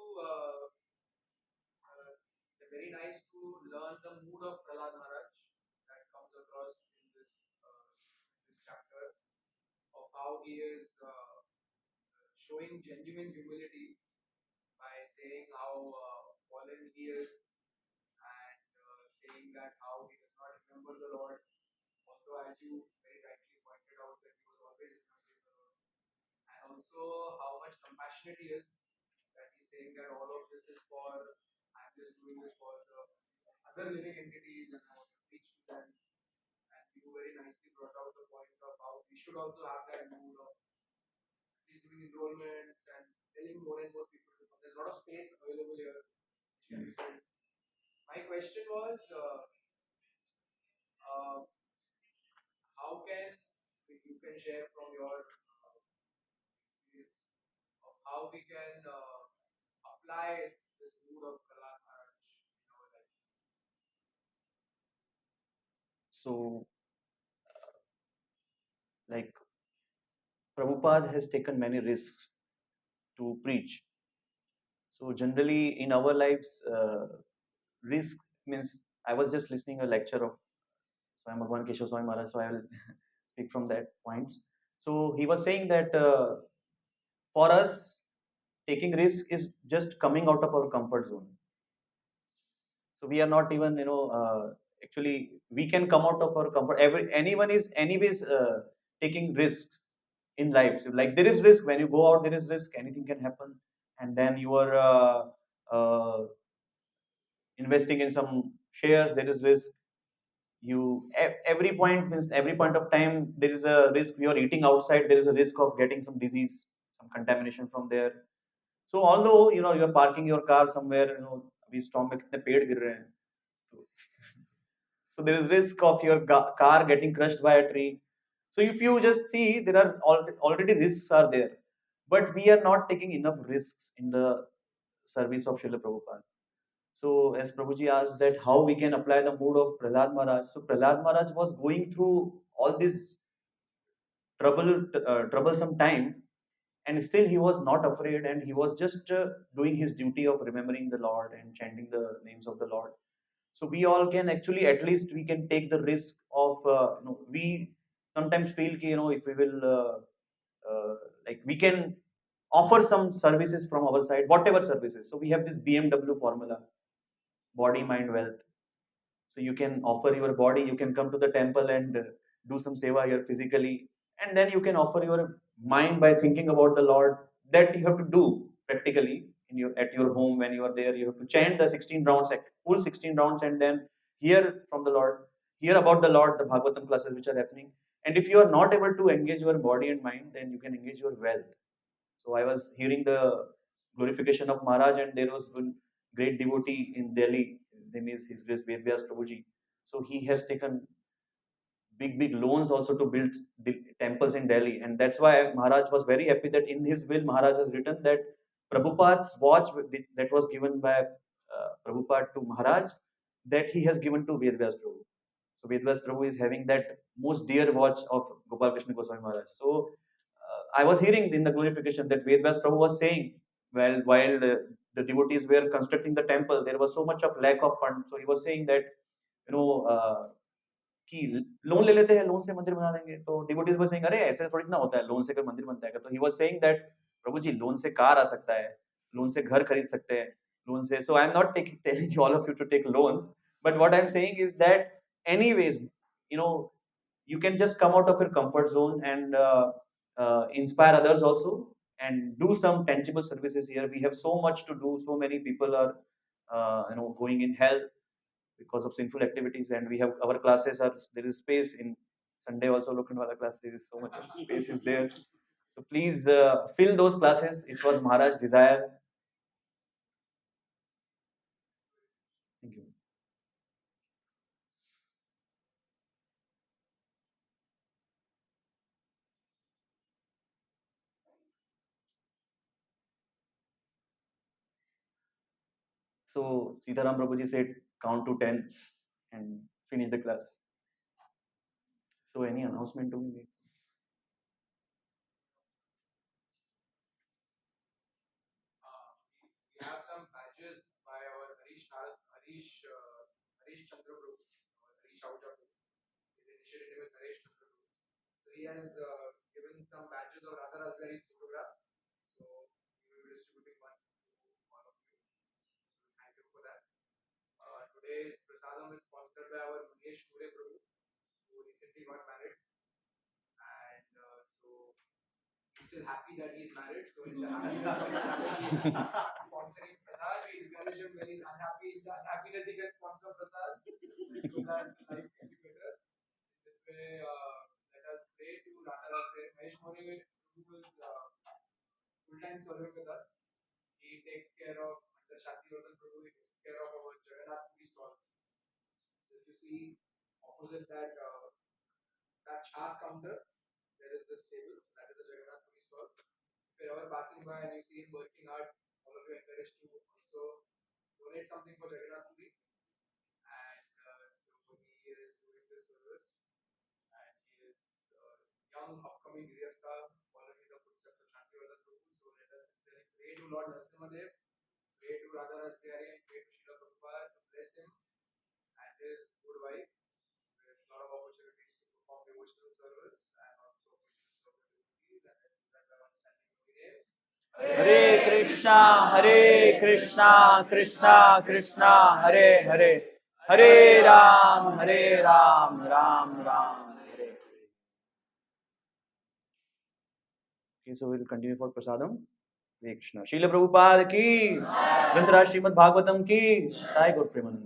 very nice to learn the mood of Prahlad Maharaj that comes across in this chapter of how he is showing genuine humility by saying how fallen he is and saying that how he does not remember the Lord. Although, as you very rightly pointed out, that he was always remembering the Lord, and also how much compassionate he is. That he's saying that all of this is for I'm just doing this for the other living entities and I want to preach to them. And you very nicely brought out the point of how we should also have that mood of at least doing enrollments and telling more and more people to come. There's a lot of space available here. Yes. My question was, uh, how can you can share from your experience of how we can apply this mood of Kala Maharaj in our life? So, like Prabhupada has taken many risks to preach. So generally in our lives, risk means I was just listening a lecture of Swami Bhagwan Keshav Swami Maharaj, so I will speak from that points. So he was saying that for us, taking risk is just coming out of our comfort zone. So we are not even, actually we can come out of our comfort. Anyone is anyways taking risks in life. So like there is risk when you go out, there is risk. Anything can happen, and then you are investing in some shares. There is risk. Every point means every point of time there is a risk. You are eating outside. There is a risk of getting some disease, some contamination from there. So although you are parking your car somewhere, अभी storm में कितने पेड़ गिर रहे हैं. So there is risk of your car getting crushed by a tree. So if you just see, there are already risks are there, but we are not taking enough risks in the service of Srila Prabhupada. So as Prabhuji asked that how we can apply the mood of Prahlad Maharaj. So Prahlad Maharaj was going through all this troublesome time, and still he was not afraid, and he was just doing his duty of remembering the Lord and chanting the names of the Lord. So we all can actually, at least we can take the risk of we sometimes feel ki, if we will like we can offer some services from our side, whatever services. So we have this BMW formula: body, mind, wealth. So you can offer your body, you can come to the temple and do some seva here physically, and then you can offer your mind by thinking about the Lord. That you have to do practically in your at your home. When you are there, you have to chant the 16 rounds, full 16 rounds, and then hear from the Lord, hear about the Lord, the Bhagavatam classes which are happening. And if you are not able to engage your body and mind, then you can engage your wealth. So I was hearing the glorification of Maharaj, and there was one great devotee in Delhi. His name is His Grace Vedvyas Prabhuji. So he has taken big loans also to build the temples in Delhi, and that's why Maharaj was very happy that in his will Maharaj has written that Prabhupada's watch that was given by Prabhupada to Maharaj, that he has given to Vedvyas Prabhu. So Vedvyas Prabhu is having that most dear watch of Gopal Krishna Goswami Maharaj. So I was hearing in the glorification that Vedvyas Prabhu was saying, well, while the devotees were constructing the temple, there was so much of lack of funds. So he was saying that, you know, कि loan ले लेते हैं, loan से मंदिर बना देंगे. तो devotees were saying, अरे ऐसे थोड़ी ना होता है, लोन से कोई मंदिर बनता है. तो he was saying that Prabhu ji, loan से कार आ सकता है, लोन से घर खरीद सकते हैं, लोन से. So I am not taking telling you all of you to take loans, but what I am saying is that anyways, you know, you can just come out of your comfort zone and inspire others also, and do some tangible services here. We have so much to do. So many people are going in hell because of sinful activities, and we have our classes are, there is space in Sunday also. Look into other class, there is so much of space is there. So please fill those classes. It was Maharaj's desire. Thank you. So Sitaram Prabhuji said count to 10 and finish the class. So any announcement to be made? Hare Krishna, Krishna Krishna, Hare Hare, Hare Ram, Ram Ram, Hare. Okay, so we'll continue for Prasadam. Hare Krishna. Srila Prabhupada ki, Grantharaj Srimad Bhagavatam ki, Jai Gaur Premanand.